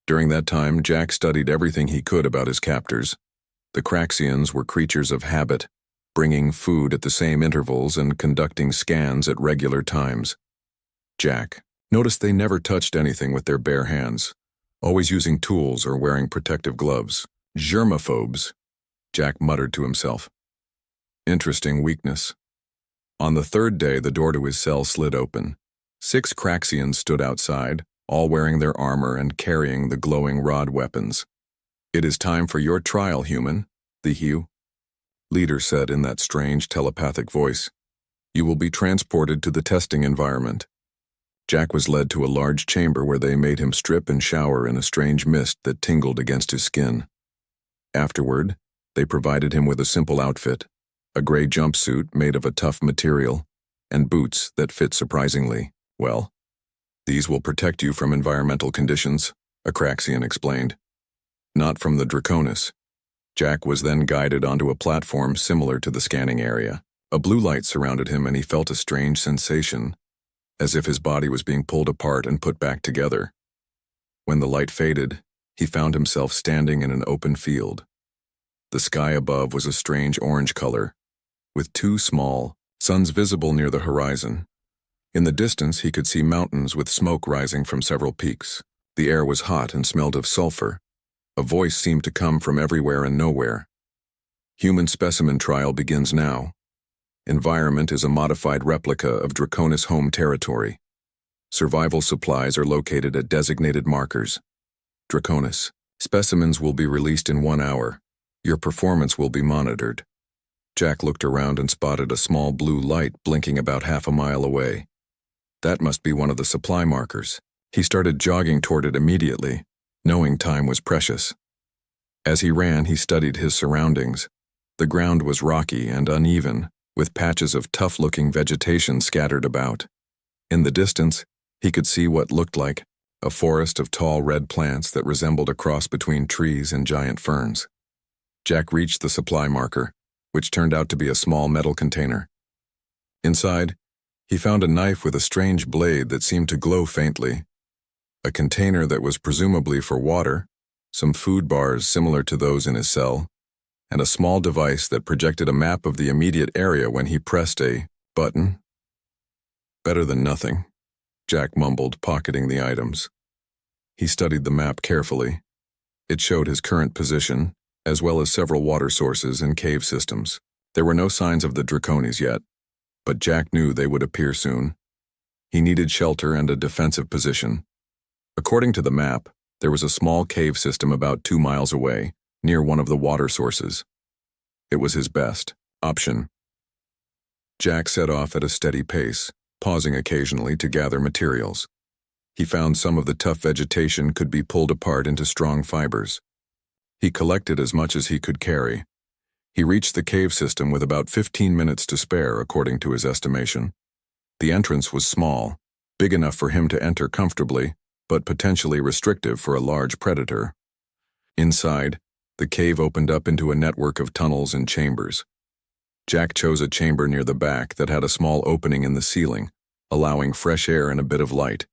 During that time, Jack studied everything he could about his captors. The Craxians were creatures of habit, bringing food at the same intervals and conducting scans at regular times. Jack noticed they never touched anything with their bare hands, always using tools or wearing protective gloves. Germaphobes, Jack muttered to himself. Interesting weakness. On the 3rd day, the door to his cell slid open. 6 Craxians stood outside, all wearing their armor and carrying the glowing rod weapons. It is time for your trial, human, the leader said in that strange telepathic voice. You will be transported to the testing environment. Jack was led to a large chamber where they made him strip and shower in a strange mist that tingled against his skin. Afterward, they provided him with a simple outfit, a gray jumpsuit made of a tough material, and boots that fit surprisingly well. These will protect you from environmental conditions, a Craxian explained. Not from the Draconis. Jack was then guided onto a platform similar to the scanning area. A blue light surrounded him and he felt a strange sensation, as if his body was being pulled apart and put back together. When the light faded, he found himself standing in an open field. The sky above was a strange orange color, with two small suns visible near the horizon. In the distance, he could see mountains with smoke rising from several peaks. The air was hot and smelled of sulfur. A voice seemed to come from everywhere and nowhere. Human specimen trial begins now. Environment is a modified replica of Draconis home territory. Survival supplies are located at designated markers. Draconis. Specimens will be released in 1 hour. Your performance will be monitored. Jack looked around and spotted a small blue light blinking about half a mile away. That must be one of the supply markers. He started jogging toward it immediately, knowing time was precious. As he ran, he studied his surroundings. The ground was rocky and uneven, with patches of tough-looking vegetation scattered about. In the distance, he could see what looked like a forest of tall red plants that resembled a cross between trees and giant ferns. Jack reached the supply marker, which turned out to be a small metal container. Inside, he found a knife with a strange blade that seemed to glow faintly, a container that was presumably for water, some food bars similar to those in his cell, and a small device that projected a map of the immediate area when he pressed a button. Better than nothing, Jack mumbled, pocketing the items. He studied the map carefully. It showed his current position, as well as several water sources and cave systems. There were no signs of the Draconis yet, but Jack knew they would appear soon. He needed shelter and a defensive position. According to the map, there was a small cave system about 2 miles away, near one of the water sources. It was his best option. Jack set off at a steady pace, pausing occasionally to gather materials. He found some of the tough vegetation could be pulled apart into strong fibers. He collected as much as he could carry. He reached the cave system with about 15 minutes to spare, according to his estimation. The entrance was small, big enough for him to enter comfortably, but potentially restrictive for a large predator. Inside, the cave opened up into a network of tunnels and chambers. Jack chose a chamber near the back that had a small opening in the ceiling, allowing fresh air and a bit of light.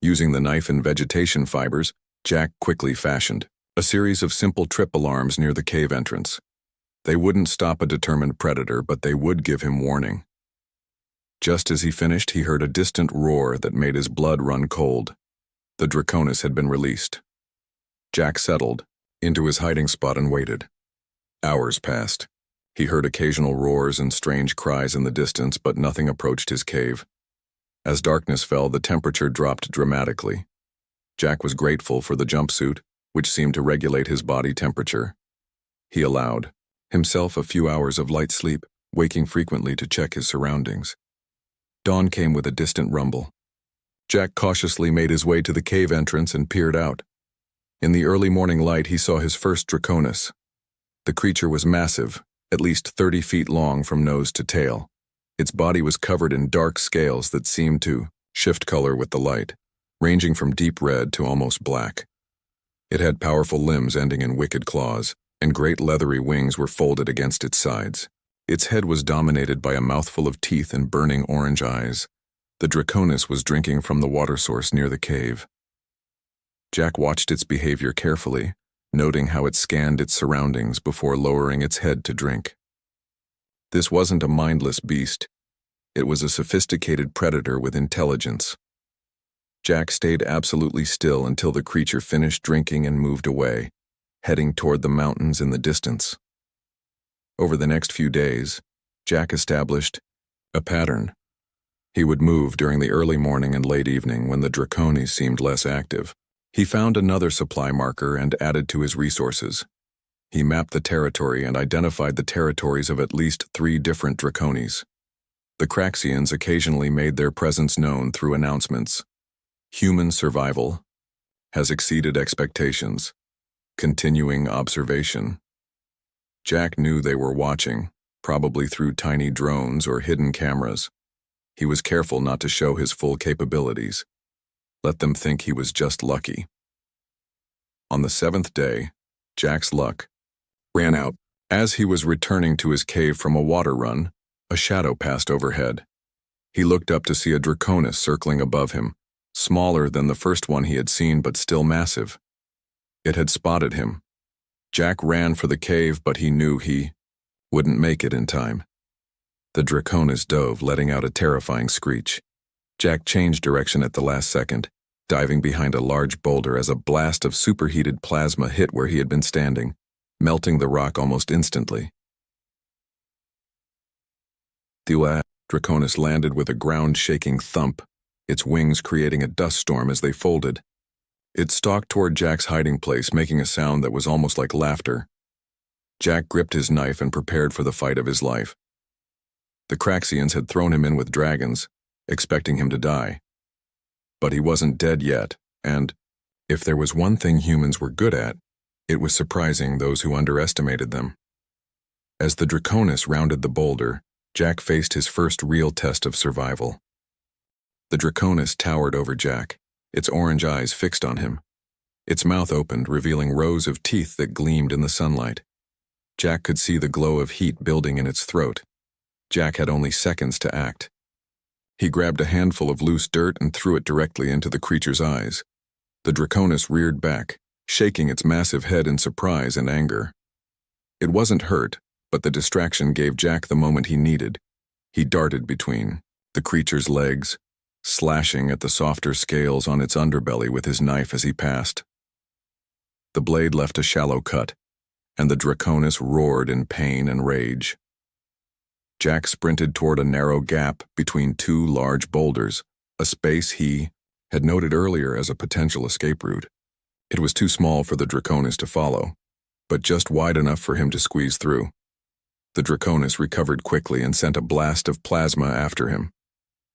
Using the knife and vegetation fibers, Jack quickly fashioned a series of simple trip alarms near the cave entrance. They wouldn't stop a determined predator, but they would give him warning. Just as he finished, he heard a distant roar that made his blood run cold. The Draconis had been released. Jack settled into his hiding spot and waited. Hours passed. He heard occasional roars and strange cries in the distance, but nothing approached his cave. As darkness fell, the temperature dropped dramatically. Jack was grateful for the jumpsuit, which seemed to regulate his body temperature. He allowed himself a few hours of light sleep, waking frequently to check his surroundings. Dawn came with a distant rumble. Jack cautiously made his way to the cave entrance and peered out. In the early morning light, he saw his first Draconis. The creature was massive, at least 30 feet long from nose to tail. Its body was covered in dark scales that seemed to shift color with the light, ranging from deep red to almost black. It had powerful limbs ending in wicked claws, and great leathery wings were folded against its sides. Its head was dominated by a mouthful of teeth and burning orange eyes. The Draconis was drinking from the water source near the cave. Jack watched its behavior carefully, noting how it scanned its surroundings before lowering its head to drink. This wasn't a mindless beast. It was a sophisticated predator with intelligence. Jack stayed absolutely still until the creature finished drinking and moved away, heading toward the mountains in the distance. Over the next few days, Jack established a pattern. He would move during the early morning and late evening when the Draconis seemed less active. He found another supply marker and added to his resources. He mapped the territory and identified the territories of at least 3 different Draconis. The Craxians occasionally made their presence known through announcements. Human survival has exceeded expectations. Continuing observation. Jack knew they were watching, probably through tiny drones or hidden cameras. He was careful not to show his full capabilities. Let them think he was just lucky. On the 7th day, Jack's luck ran out. As he was returning to his cave from a water run, a shadow passed overhead. He looked up to see a Draconis circling above him, smaller than the first one he had seen but still massive. It had spotted him. Jack ran for the cave, but he knew he wouldn't make it in time. The Draconis dove, letting out a terrifying screech. Jack changed direction at the last second, diving behind a large boulder as a blast of superheated plasma hit where he had been standing, melting the rock almost instantly. The Draconis landed with a ground-shaking thump, its wings creating a dust storm as they folded. It stalked toward Jack's hiding place, making a sound that was almost like laughter. Jack gripped his knife and prepared for the fight of his life. The Craxians had thrown him in with dragons, expecting him to die. But he wasn't dead yet, and if there was one thing humans were good at, it was surprising those who underestimated them. As the Draconis rounded the boulder, Jack faced his first real test of survival. The Draconis towered over Jack, its orange eyes fixed on him. Its mouth opened, revealing rows of teeth that gleamed in the sunlight. Jack could see the glow of heat building in its throat. Jack had only seconds to act. He grabbed a handful of loose dirt and threw it directly into the creature's eyes. The Draconis reared back, shaking its massive head in surprise and anger. It wasn't hurt, but the distraction gave Jack the moment he needed. He darted between the creature's legs, slashing at the softer scales on its underbelly with his knife as he passed. The blade left a shallow cut, and the Draconis roared in pain and rage. Jack sprinted toward a narrow gap between two large boulders, a space he had noted earlier as a potential escape route. It was too small for the Draconis to follow, but just wide enough for him to squeeze through. The Draconis recovered quickly and sent a blast of plasma after him.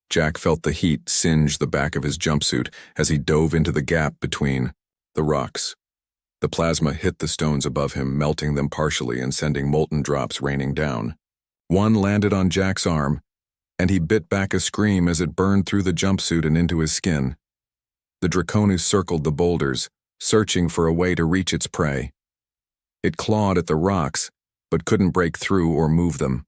Jack felt the heat singe the back of his jumpsuit as he dove into the gap between the rocks. The plasma hit the stones above him, melting them partially and sending molten drops raining down. One landed on Jack's arm, and he bit back a scream as it burned through the jumpsuit and into his skin. The Draconis circled the boulders, searching for a way to reach its prey. It clawed at the rocks, but couldn't break through or move them.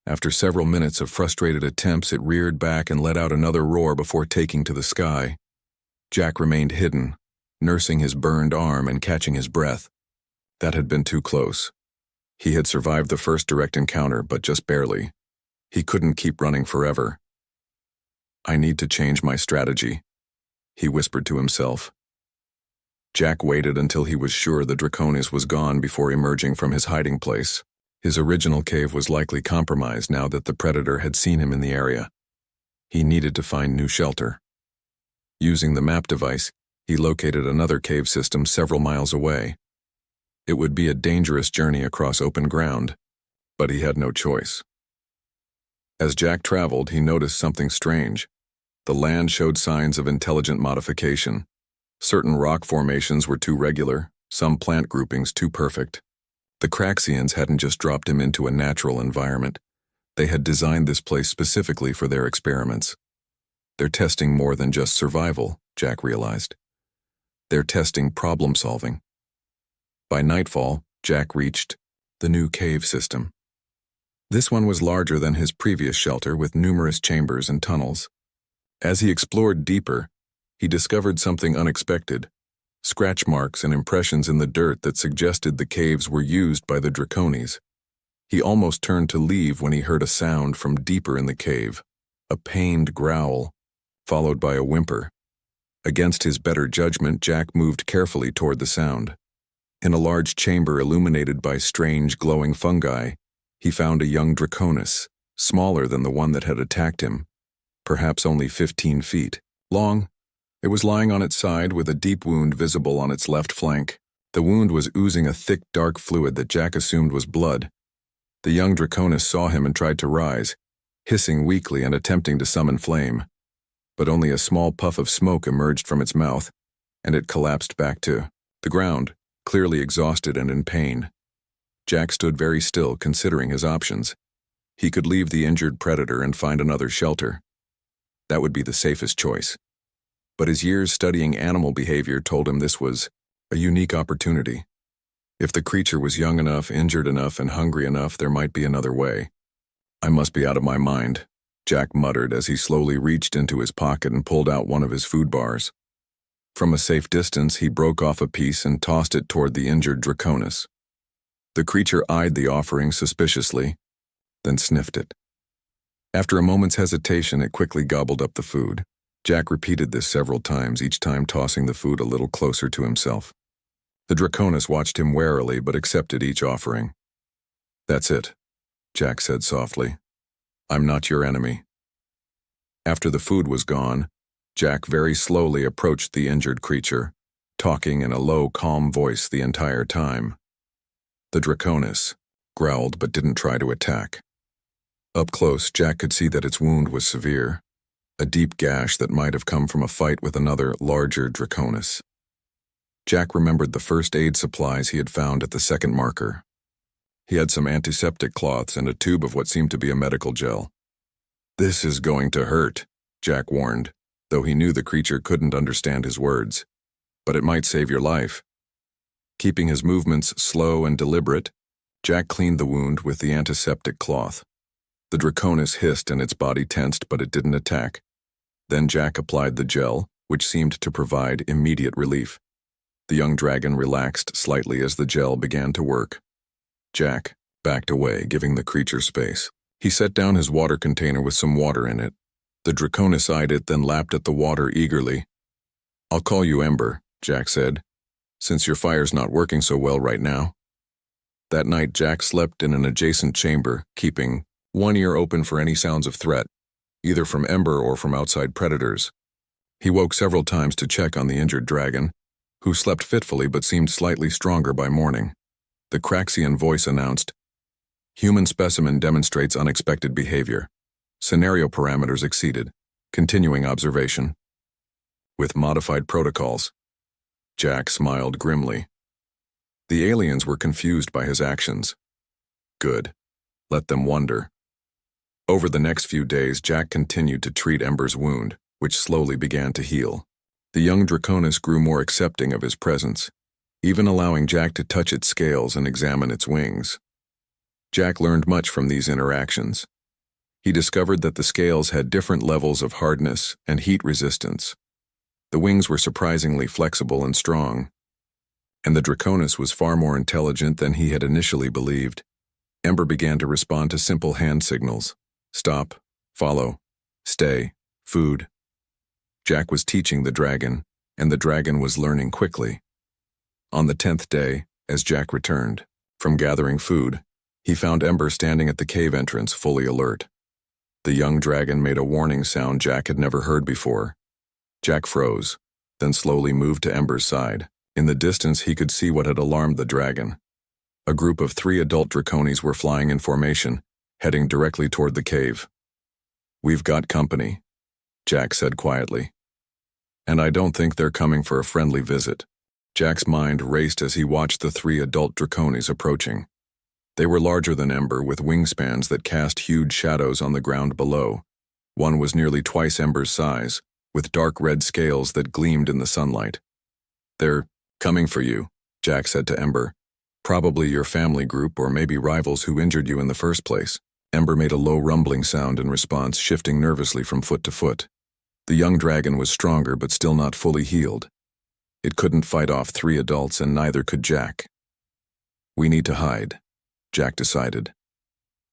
After several minutes of frustrated attempts, it reared back and let out another roar before taking to the sky. Jack remained hidden, nursing his burned arm and catching his breath. That had been too close. He had survived the first direct encounter, but just barely. He couldn't keep running forever. "I need to change my strategy," he whispered to himself. Jack waited until he was sure the Draconis was gone before emerging from his hiding place. His original cave was likely compromised now that the predator had seen him in the area. He needed to find new shelter. Using the map device, he located another cave system several miles away. It would be a dangerous journey across open ground, but he had no choice. As Jack traveled, he noticed something strange. The land showed signs of intelligent modification. Certain rock formations were too regular, some plant groupings too perfect. The Craxians hadn't just dropped him into a natural environment. They had designed this place specifically for their experiments. They're testing more than just survival, Jack realized. They're testing problem-solving. By nightfall, Jack reached the new cave system. This one was larger than his previous shelter, with numerous chambers and tunnels. As he explored deeper, he discovered something unexpected: scratch marks and impressions in the dirt that suggested the caves were used by the Draconis. He almost turned to leave when he heard a sound from deeper in the cave, a pained growl, followed by a whimper. Against his better judgment, Jack moved carefully toward the sound. In a large chamber illuminated by strange glowing fungi, he found a young Draconis, smaller than the one that had attacked him, perhaps only 15 feet long. It was lying on its side with a deep wound visible on its left flank. The wound was oozing a thick, dark fluid that Jack assumed was blood. The young Draconis saw him and tried to rise, hissing weakly and attempting to summon flame. But only a small puff of smoke emerged from its mouth, and it collapsed back to the ground, clearly exhausted and in pain. Jack stood very still, considering his options. He could leave the injured predator and find another shelter. That would be the safest choice. But his years studying animal behavior told him this was a unique opportunity. If the creature was young enough, injured enough, and hungry enough, there might be another way. "I must be out of my mind," Jack muttered as he slowly reached into his pocket and pulled out one of his food bars. From a safe distance, he broke off a piece and tossed it toward the injured Draconis. The creature eyed the offering suspiciously, then sniffed it. After a moment's hesitation, it quickly gobbled up the food. Jack repeated this several times, each time tossing the food a little closer to himself. The Draconis watched him warily but accepted each offering. "That's it," Jack said softly. "I'm not your enemy." After the food was gone, Jack very slowly approached the injured creature, talking in a low, calm voice the entire time. The Draconis growled but didn't try to attack. Up close, Jack could see that its wound was severe, a deep gash that might have come from a fight with another, larger Draconis. Jack remembered the first aid supplies he had found at the second marker. He had some antiseptic cloths and a tube of what seemed to be a medical gel. "This is going to hurt," Jack warned, though he knew the creature couldn't understand his words. "But it might save your life." Keeping his movements slow and deliberate, Jack cleaned the wound with the antiseptic cloth. The Draconis hissed and its body tensed, but it didn't attack. Then Jack applied the gel, which seemed to provide immediate relief. The young dragon relaxed slightly as the gel began to work. Jack backed away, giving the creature space. He set down his water container with some water in it. The Draconis eyed it, then lapped at the water eagerly. "I'll call you Ember," Jack said, "since your fire's not working so well right now." That night, Jack slept in an adjacent chamber, keeping one ear open for any sounds of threat, either from Ember or from outside predators. He woke several times to check on the injured dragon, who slept fitfully but seemed slightly stronger by morning. The Craxian voice announced, "Human specimen demonstrates unexpected behavior. Scenario parameters exceeded. Continuing observation." With modified protocols. Jack smiled grimly. The aliens were confused by his actions. Good. Let them wonder. Over the next few days, Jack continued to treat Ember's wound, which slowly began to heal. The young Draconis grew more accepting of his presence, even allowing Jack to touch its scales and examine its wings. Jack learned much from these interactions. He discovered that the scales had different levels of hardness and heat resistance. The wings were surprisingly flexible and strong, and the Draconis was far more intelligent than he had initially believed. Ember began to respond to simple hand signals: stop, follow, stay, food. Jack was teaching the dragon, and the dragon was learning quickly. On the 10th day, as Jack returned from gathering food, he found Ember standing at the cave entrance, fully alert. The young dragon made a warning sound Jack had never heard before. Jack froze, then slowly moved to Ember's side. In the distance, he could see what had alarmed the dragon. A group of 3 adult Draconis were flying in formation, heading directly toward the cave. "We've got company," Jack said quietly. "And I don't think they're coming for a friendly visit." Jack's mind raced as he watched the 3 adult Draconis approaching. They were larger than Ember, with wingspans that cast huge shadows on the ground below. One was nearly twice Ember's size, with dark red scales that gleamed in the sunlight. "They're coming for you," Jack said to Ember. "Probably your family group or maybe rivals who injured you in the first place." Ember made a low rumbling sound in response, shifting nervously from foot to foot. The young dragon was stronger but still not fully healed. It couldn't fight off 3 adults, and neither could Jack. "We need to hide," Jack decided.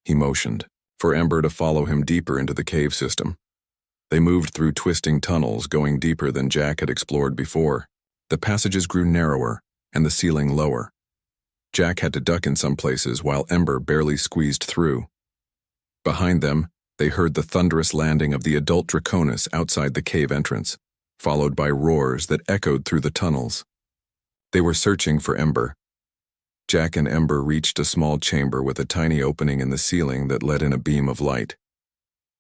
He motioned for Ember to follow him deeper into the cave system. They moved through twisting tunnels, going deeper than Jack had explored before. The passages grew narrower and the ceiling lower. Jack had to duck in some places while Ember barely squeezed through. Behind them, they heard the thunderous landing of the adult Draconis outside the cave entrance, followed by roars that echoed through the tunnels. They were searching for Ember. Jack and Ember reached a small chamber with a tiny opening in the ceiling that let in a beam of light.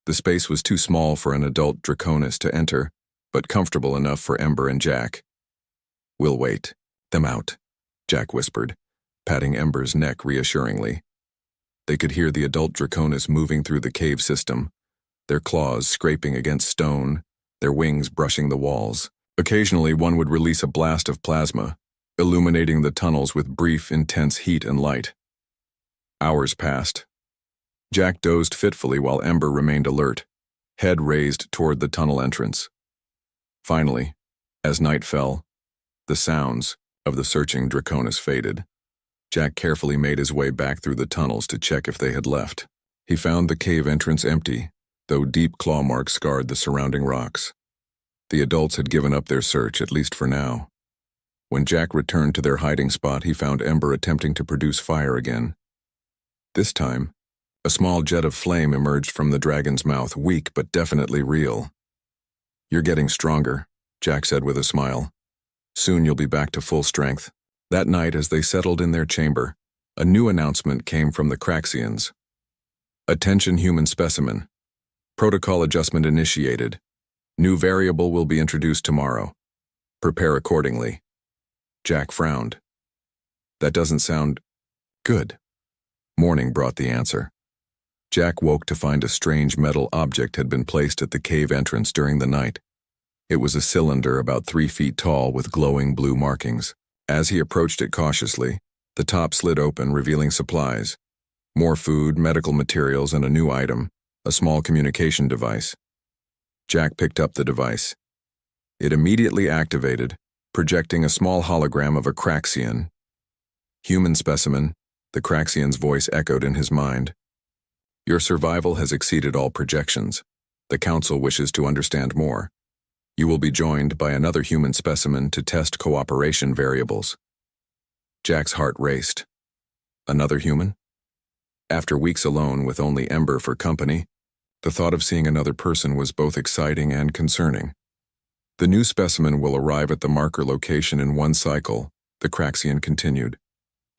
The space was too small for an adult Draconis to enter, but comfortable enough for Ember and Jack. "We'll wait them out," Jack whispered, patting Ember's neck reassuringly. They could hear the adult Draconis moving through the cave system, their claws scraping against stone, their wings brushing the walls. Occasionally, one would release a blast of plasma, illuminating the tunnels with brief, intense heat and light. Hours passed. Jack dozed fitfully while Ember remained alert, head raised toward the tunnel entrance. Finally, as night fell, the sounds of the searching Draconis faded. Jack carefully made his way back through the tunnels to check if they had left. He found the cave entrance empty, though deep claw marks scarred the surrounding rocks. The adults had given up their search, at least for now. When Jack returned to their hiding spot, he found Ember attempting to produce fire again. This time, a small jet of flame emerged from the dragon's mouth, weak but definitely real. "You're getting stronger," Jack said with a smile. "Soon you'll be back to full strength." That night, as they settled in their chamber, a new announcement came from the Craxians. "Attention human specimen. Protocol adjustment initiated. New variable will be introduced tomorrow. Prepare accordingly." Jack frowned. "That doesn't sound good." Morning brought the answer. Jack woke to find a strange metal object had been placed at the cave entrance during the night. It was a cylinder about 3 feet tall with glowing blue markings. As he approached it cautiously, the top slid open, revealing supplies. More food, medical materials, and a new item, a small communication device. Jack picked up the device. It immediately activated, projecting a small hologram of a Craxian. "Human specimen," the Craxian's voice echoed in his mind. "Your survival has exceeded all projections. The Council wishes to understand more. You will be joined by another human specimen to test cooperation variables." Jack's heart raced. Another human? After weeks alone with only Ember for company, the thought of seeing another person was both exciting and concerning. "The new specimen will arrive at the marker location in 1 cycle," the Craxian continued.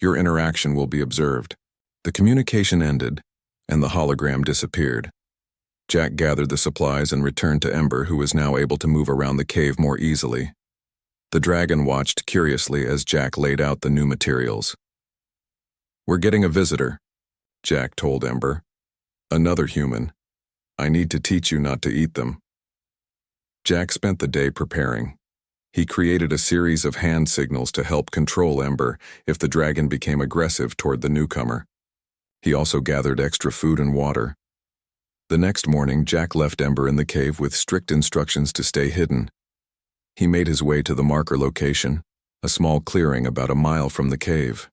"Your interaction will be observed." The communication ended, and the hologram disappeared. Jack gathered the supplies and returned to Ember, who was now able to move around the cave more easily. The dragon watched curiously as Jack laid out the new materials. "We're getting a visitor," Jack told Ember. "Another human. I need to teach you not to eat them." Jack spent the day preparing. He created a series of hand signals to help control Ember if the dragon became aggressive toward the newcomer. He also gathered extra food and water. The next morning, Jack left Ember in the cave with strict instructions to stay hidden. He made his way to the marker location, a small clearing about a mile from the cave.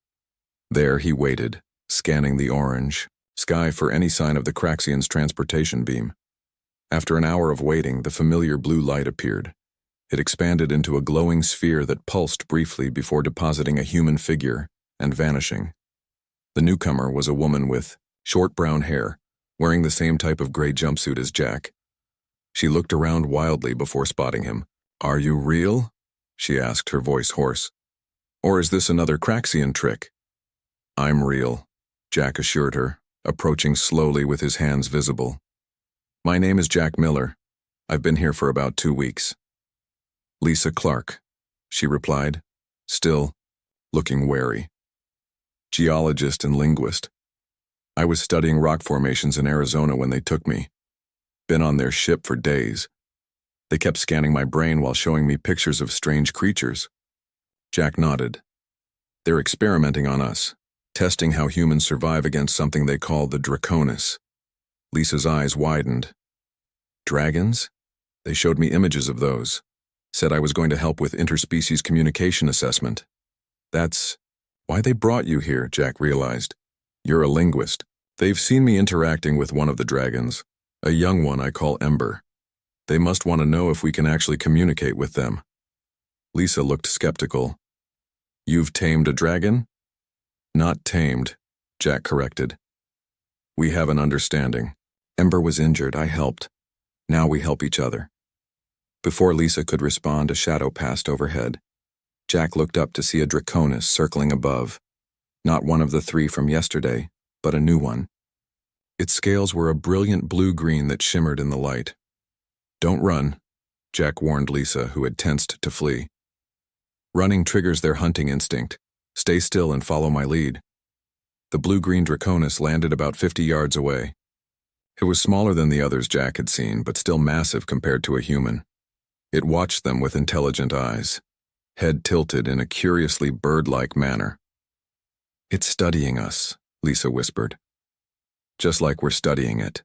There he waited, scanning the orange sky for any sign of the Craxian's transportation beam. After an hour of waiting, the familiar blue light appeared. It expanded into a glowing sphere that pulsed briefly before depositing a human figure and vanishing. The newcomer was a woman with short brown hair, wearing the same type of gray jumpsuit as Jack. She looked around wildly before spotting him. "Are you real?" she asked, her voice hoarse. "Or is this another Craxian trick?" "I'm real," Jack assured her, approaching slowly with his hands visible. "My name is Jack Miller. I've been here for about 2 weeks." "Lisa Clark," she replied, still looking wary. "Geologist and linguist. I was studying rock formations in Arizona when they took me. Been on their ship for days. They kept scanning my brain while showing me pictures of strange creatures." Jack nodded. "They're experimenting on us, testing how humans survive against something they call the Draconis." Lisa's eyes widened. "Dragons? They showed me images of those. Said I was going to help with interspecies communication assessment. That's why they brought you here," Jack realized. "You're a linguist. They've seen me interacting with one of the dragons, a young one I call Ember. They must want to know if we can actually communicate with them." Lisa looked skeptical. "You've tamed a dragon?" "Not tamed," Jack corrected. "We have an understanding. Ember was injured, I helped. Now we help each other." Before Lisa could respond, a shadow passed overhead. Jack looked up to see a Draconis circling above. Not one of the 3 from yesterday, but a new one. Its scales were a brilliant blue-green that shimmered in the light. "Don't run," Jack warned Lisa, who had tensed to flee. "Running triggers their hunting instinct. Stay still and follow my lead." The blue-green Draconis landed about 50 yards away. It was smaller than the others Jack had seen, but still massive compared to a human. It watched them with intelligent eyes, head tilted in a curiously bird-like manner. "It's studying us," Lisa whispered. "Just like we're studying it."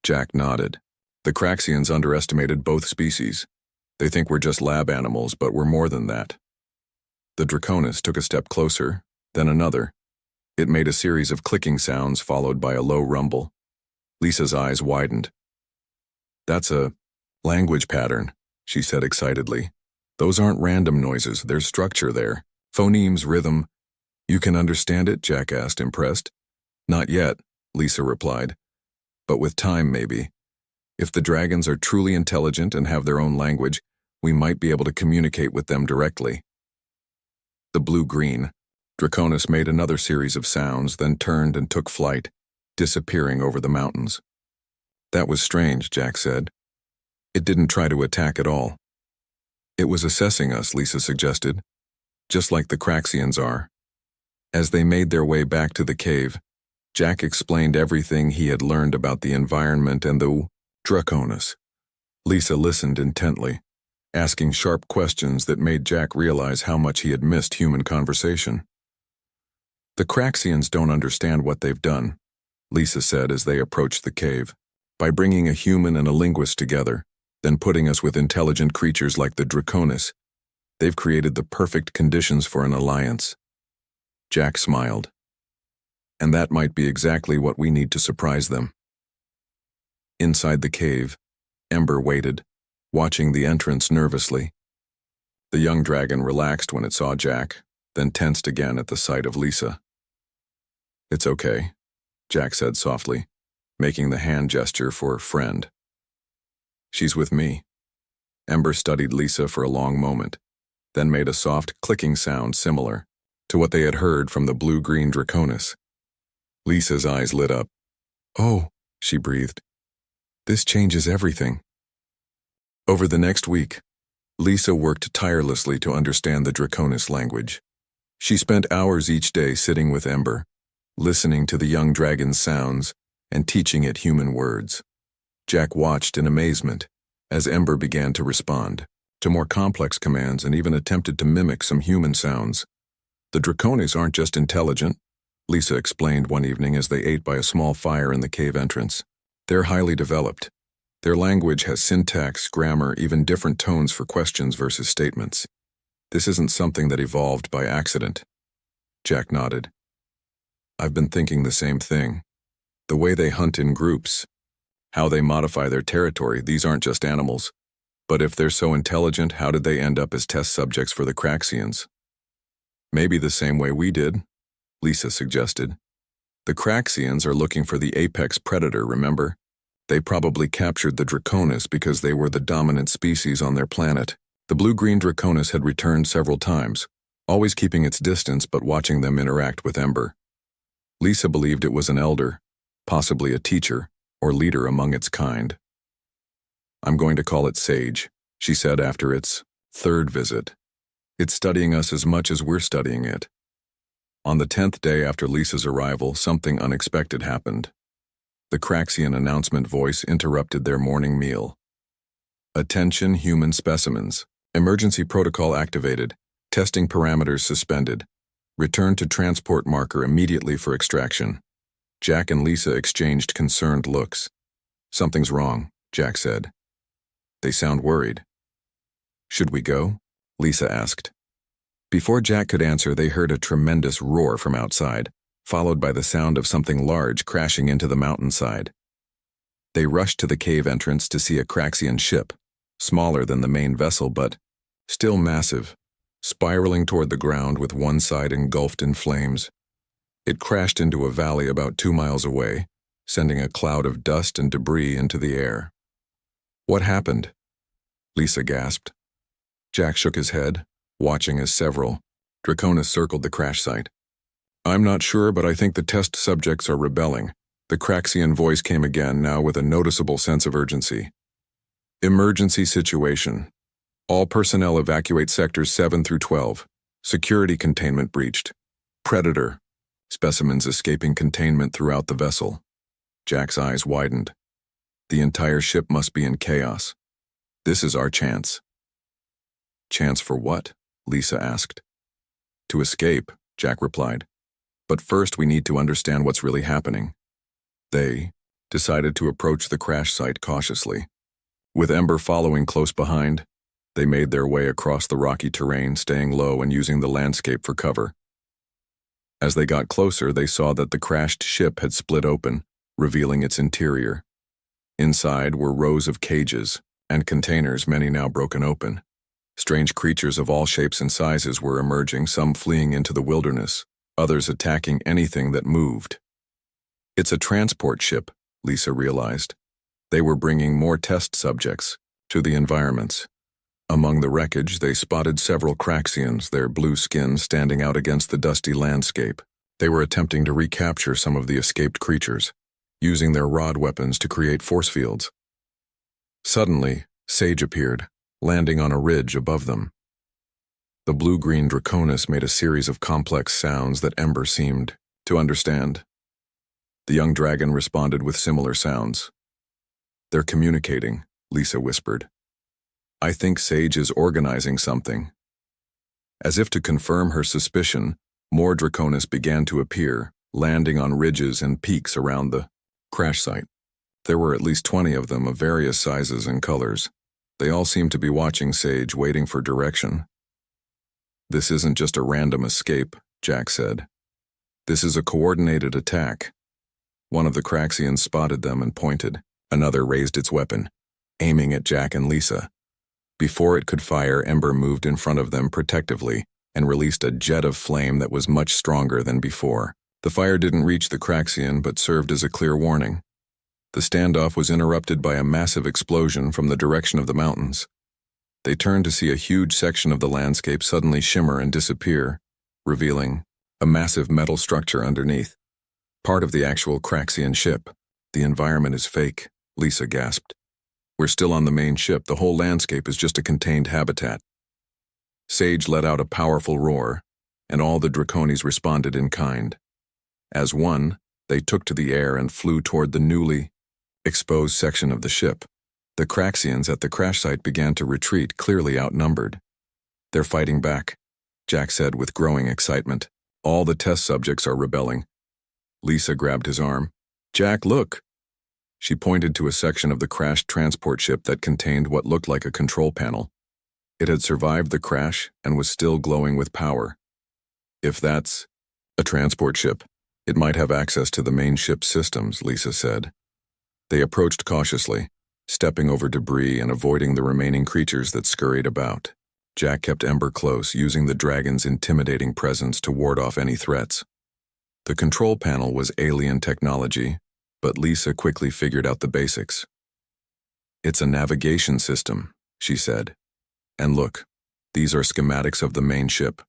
Jack nodded. The Craxians underestimated both species. They think we're just lab animals, but we're more than that. The Draconis took a step closer, then another. It made a series of clicking sounds followed by a low rumble. Lisa's eyes widened. "That's a language pattern," she said excitedly. "Those aren't random noises, there's structure there. Phonemes, rhythm." "You can understand it?" Jack asked, impressed. "Not yet," Lisa replied. "But with time, maybe. If the dragons are truly intelligent and have their own language, we might be able to communicate with them directly." The blue-green Draconis made another series of sounds, then turned and took flight, disappearing over the mountains. "That was strange," Jack said. "It didn't try to attack at all." "It was assessing us," Lisa suggested, "just like the Craxians are." As they made their way back to the cave, Jack explained everything he had learned about the environment and the Draconis. Lisa listened intently, asking sharp questions that made Jack realize how much he had missed human conversation. "The Craxians don't understand what they've done," Lisa said as they approached the cave. "By bringing a human and a linguist together, then putting us with intelligent creatures like the Draconis, they've created the perfect conditions for an alliance." Jack smiled. "And that might be exactly what we need to surprise them." Inside the cave, Ember waited, watching the entrance nervously. The young dragon relaxed when it saw Jack, then tensed again at the sight of Lisa. "It's okay," Jack said softly, making the hand gesture for friend. "She's with me." Ember studied Lisa for a long moment, then made a soft clicking sound similar to what they had heard from the blue-green Draconis. Lisa's eyes lit up. "Oh," she breathed. "This changes everything." Over the next week, Lisa worked tirelessly to understand the Draconis language. She spent hours each day sitting with Ember, listening to the young dragon's sounds and teaching it human words. Jack watched in amazement as Ember began to respond to more complex commands and even attempted to mimic some human sounds. "The Draconis aren't just intelligent," Lisa explained one evening as they ate by a small fire in the cave entrance. "They're highly developed. Their language has syntax, grammar, even different tones for questions versus statements. This isn't something that evolved by accident." Jack nodded. "I've been thinking the same thing. The way they hunt in groups, how they modify their territory, these aren't just animals. But if they're so intelligent, how did they end up as test subjects for the Craxians?" "Maybe the same way we did," Lisa suggested. "The Craxians are looking for the apex predator, remember? They probably captured the Draconis because they were the dominant species on their planet." The blue-green Draconis had returned several times, always keeping its distance but watching them interact with Ember. Lisa believed it was an elder, possibly a teacher or leader among its kind. "I'm going to call it Sage," she said after its third visit. "It's studying us as much as we're studying it." On the 10th day after Lisa's arrival, something unexpected happened. The Craxian announcement voice interrupted their morning meal. "Attention human specimens. Emergency protocol activated. Testing parameters suspended. Return to transport marker immediately for extraction." Jack and Lisa exchanged concerned looks. "Something's wrong," Jack said. "They sound worried." "Should we go?" Lisa asked. Before Jack could answer, they heard a tremendous roar from outside, followed by the sound of something large crashing into the mountainside. They rushed to the cave entrance to see a Craxian ship, smaller than the main vessel but still massive, spiraling toward the ground with one side engulfed in flames. It crashed into a valley about 2 miles away, sending a cloud of dust and debris into the air. "What happened?" Lisa gasped. Jack shook his head, watching as several Draconis circled the crash site. "I'm not sure, but I think the test subjects are rebelling." The Craxian voice came again, now with a noticeable sense of urgency. "Emergency situation. All personnel evacuate sectors 7 through 12. Security containment breached. Predator. Specimens escaping containment throughout the vessel." Jack's eyes widened. The entire ship must be in chaos. This is our chance. "Chance for what?" Lisa asked. "To escape," Jack replied. "But first we need to understand what's really happening." They decided to approach the crash site cautiously. With Ember following close behind, they made their way across the rocky terrain, staying low and using the landscape for cover. As they got closer, they saw that the crashed ship had split open, revealing its interior. Inside were rows of cages and containers, many now broken open. Strange creatures of all shapes and sizes were emerging, some fleeing into the wilderness, others attacking anything that moved. It's a transport ship, Lisa realized. They were bringing more test subjects to the environments. Among the wreckage, they spotted several Craxians, their blue skin standing out against the dusty landscape. They were attempting to recapture some of the escaped creatures, using their rod weapons to create force fields. Suddenly, Sage appeared, landing on a ridge above them. The blue-green Draconis made a series of complex sounds that Ember seemed to understand. The young dragon responded with similar sounds. "They're communicating," Lisa whispered. "I think Sage is organizing something." As if to confirm her suspicion, more Draconis began to appear, landing on ridges and peaks around the crash site. There were at least 20 of them of various sizes and colors. They all seemed to be watching Sage, waiting for direction. "This isn't just a random escape," Jack said. "This is a coordinated attack." One of the Craxians spotted them and pointed. Another raised its weapon, aiming at Jack and Lisa. Before it could fire, Ember moved in front of them protectively and released a jet of flame that was much stronger than before. The fire didn't reach the Craxian but served as a clear warning. The standoff was interrupted by a massive explosion from the direction of the mountains. They turned to see a huge section of the landscape suddenly shimmer and disappear, revealing a massive metal structure underneath. Part of the actual Craxian ship. "The environment is fake," Lisa gasped. "We're still on the main ship. The whole landscape is just a contained habitat." Sage let out a powerful roar, and all the Draconis responded in kind. As one, they took to the air and flew toward the newly exposed section of the ship. The Craxians at the crash site began to retreat, clearly outnumbered. "They're fighting back," Jack said with growing excitement. "All the test subjects are rebelling." Lisa grabbed his arm. "Jack, look!" She pointed to a section of the crashed transport ship that contained what looked like a control panel. It had survived the crash and was still glowing with power. "If that's a transport ship, it might have access to the main ship's systems," Lisa said. They approached cautiously, stepping over debris and avoiding the remaining creatures that scurried about. Jack kept Ember close, using the dragon's intimidating presence to ward off any threats. The control panel was alien technology, but Lisa quickly figured out the basics. "It's a navigation system," she said. "And look, these are schematics of the main ship."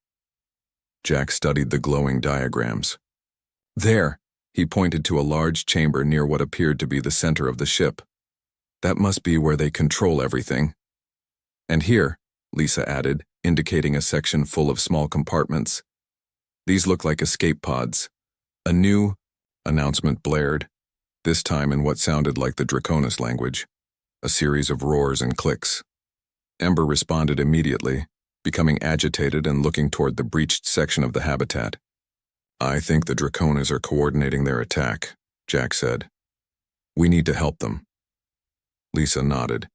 Jack studied the glowing diagrams. "There," he pointed to a large chamber near what appeared to be the center of the ship. "That must be where they control everything." "And here," Lisa added, indicating a section full of small compartments. "These look like escape pods." A new announcement blared, this time in what sounded like the Draconis language. A series of roars and clicks. Ember responded immediately, becoming agitated and looking toward the breached section of the habitat. "I think the Draconis are coordinating their attack," Jack said. "We need to help them." Lisa nodded.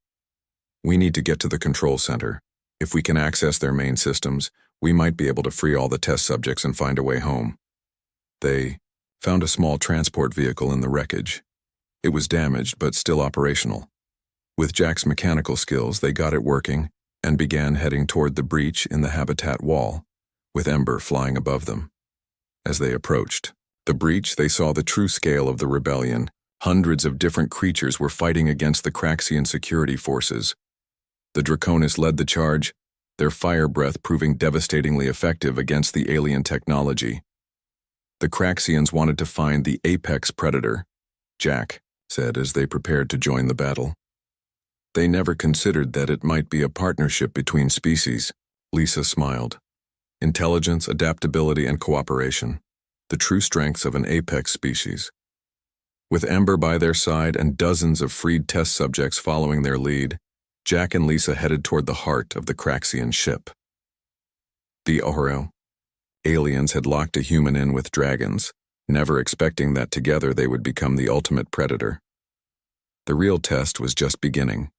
"We need to get to the control center. If we can access their main systems, we might be able to free all the test subjects and find a way home." They found a small transport vehicle in the wreckage. It was damaged but still operational. With Jack's mechanical skills, they got it working and began heading toward the breach in the habitat wall, with Ember flying above them. As they approached the breach, they saw the true scale of the rebellion. Hundreds of different creatures were fighting against the Craxian security forces. The Draconis led the charge, their fire breath proving devastatingly effective against the alien technology. The Craxians wanted to find the apex predator, Jack said as they prepared to join the battle. They never considered that it might be a partnership between species. Lisa smiled. Intelligence, adaptability, and cooperation. The true strengths of an apex species. With Ember by their side and dozens of freed test subjects following their lead, Jack and Lisa headed toward the heart of the Craxian ship. The Oro. Aliens had locked a human in with dragons, never expecting that together they would become the ultimate predator. The real test was just beginning.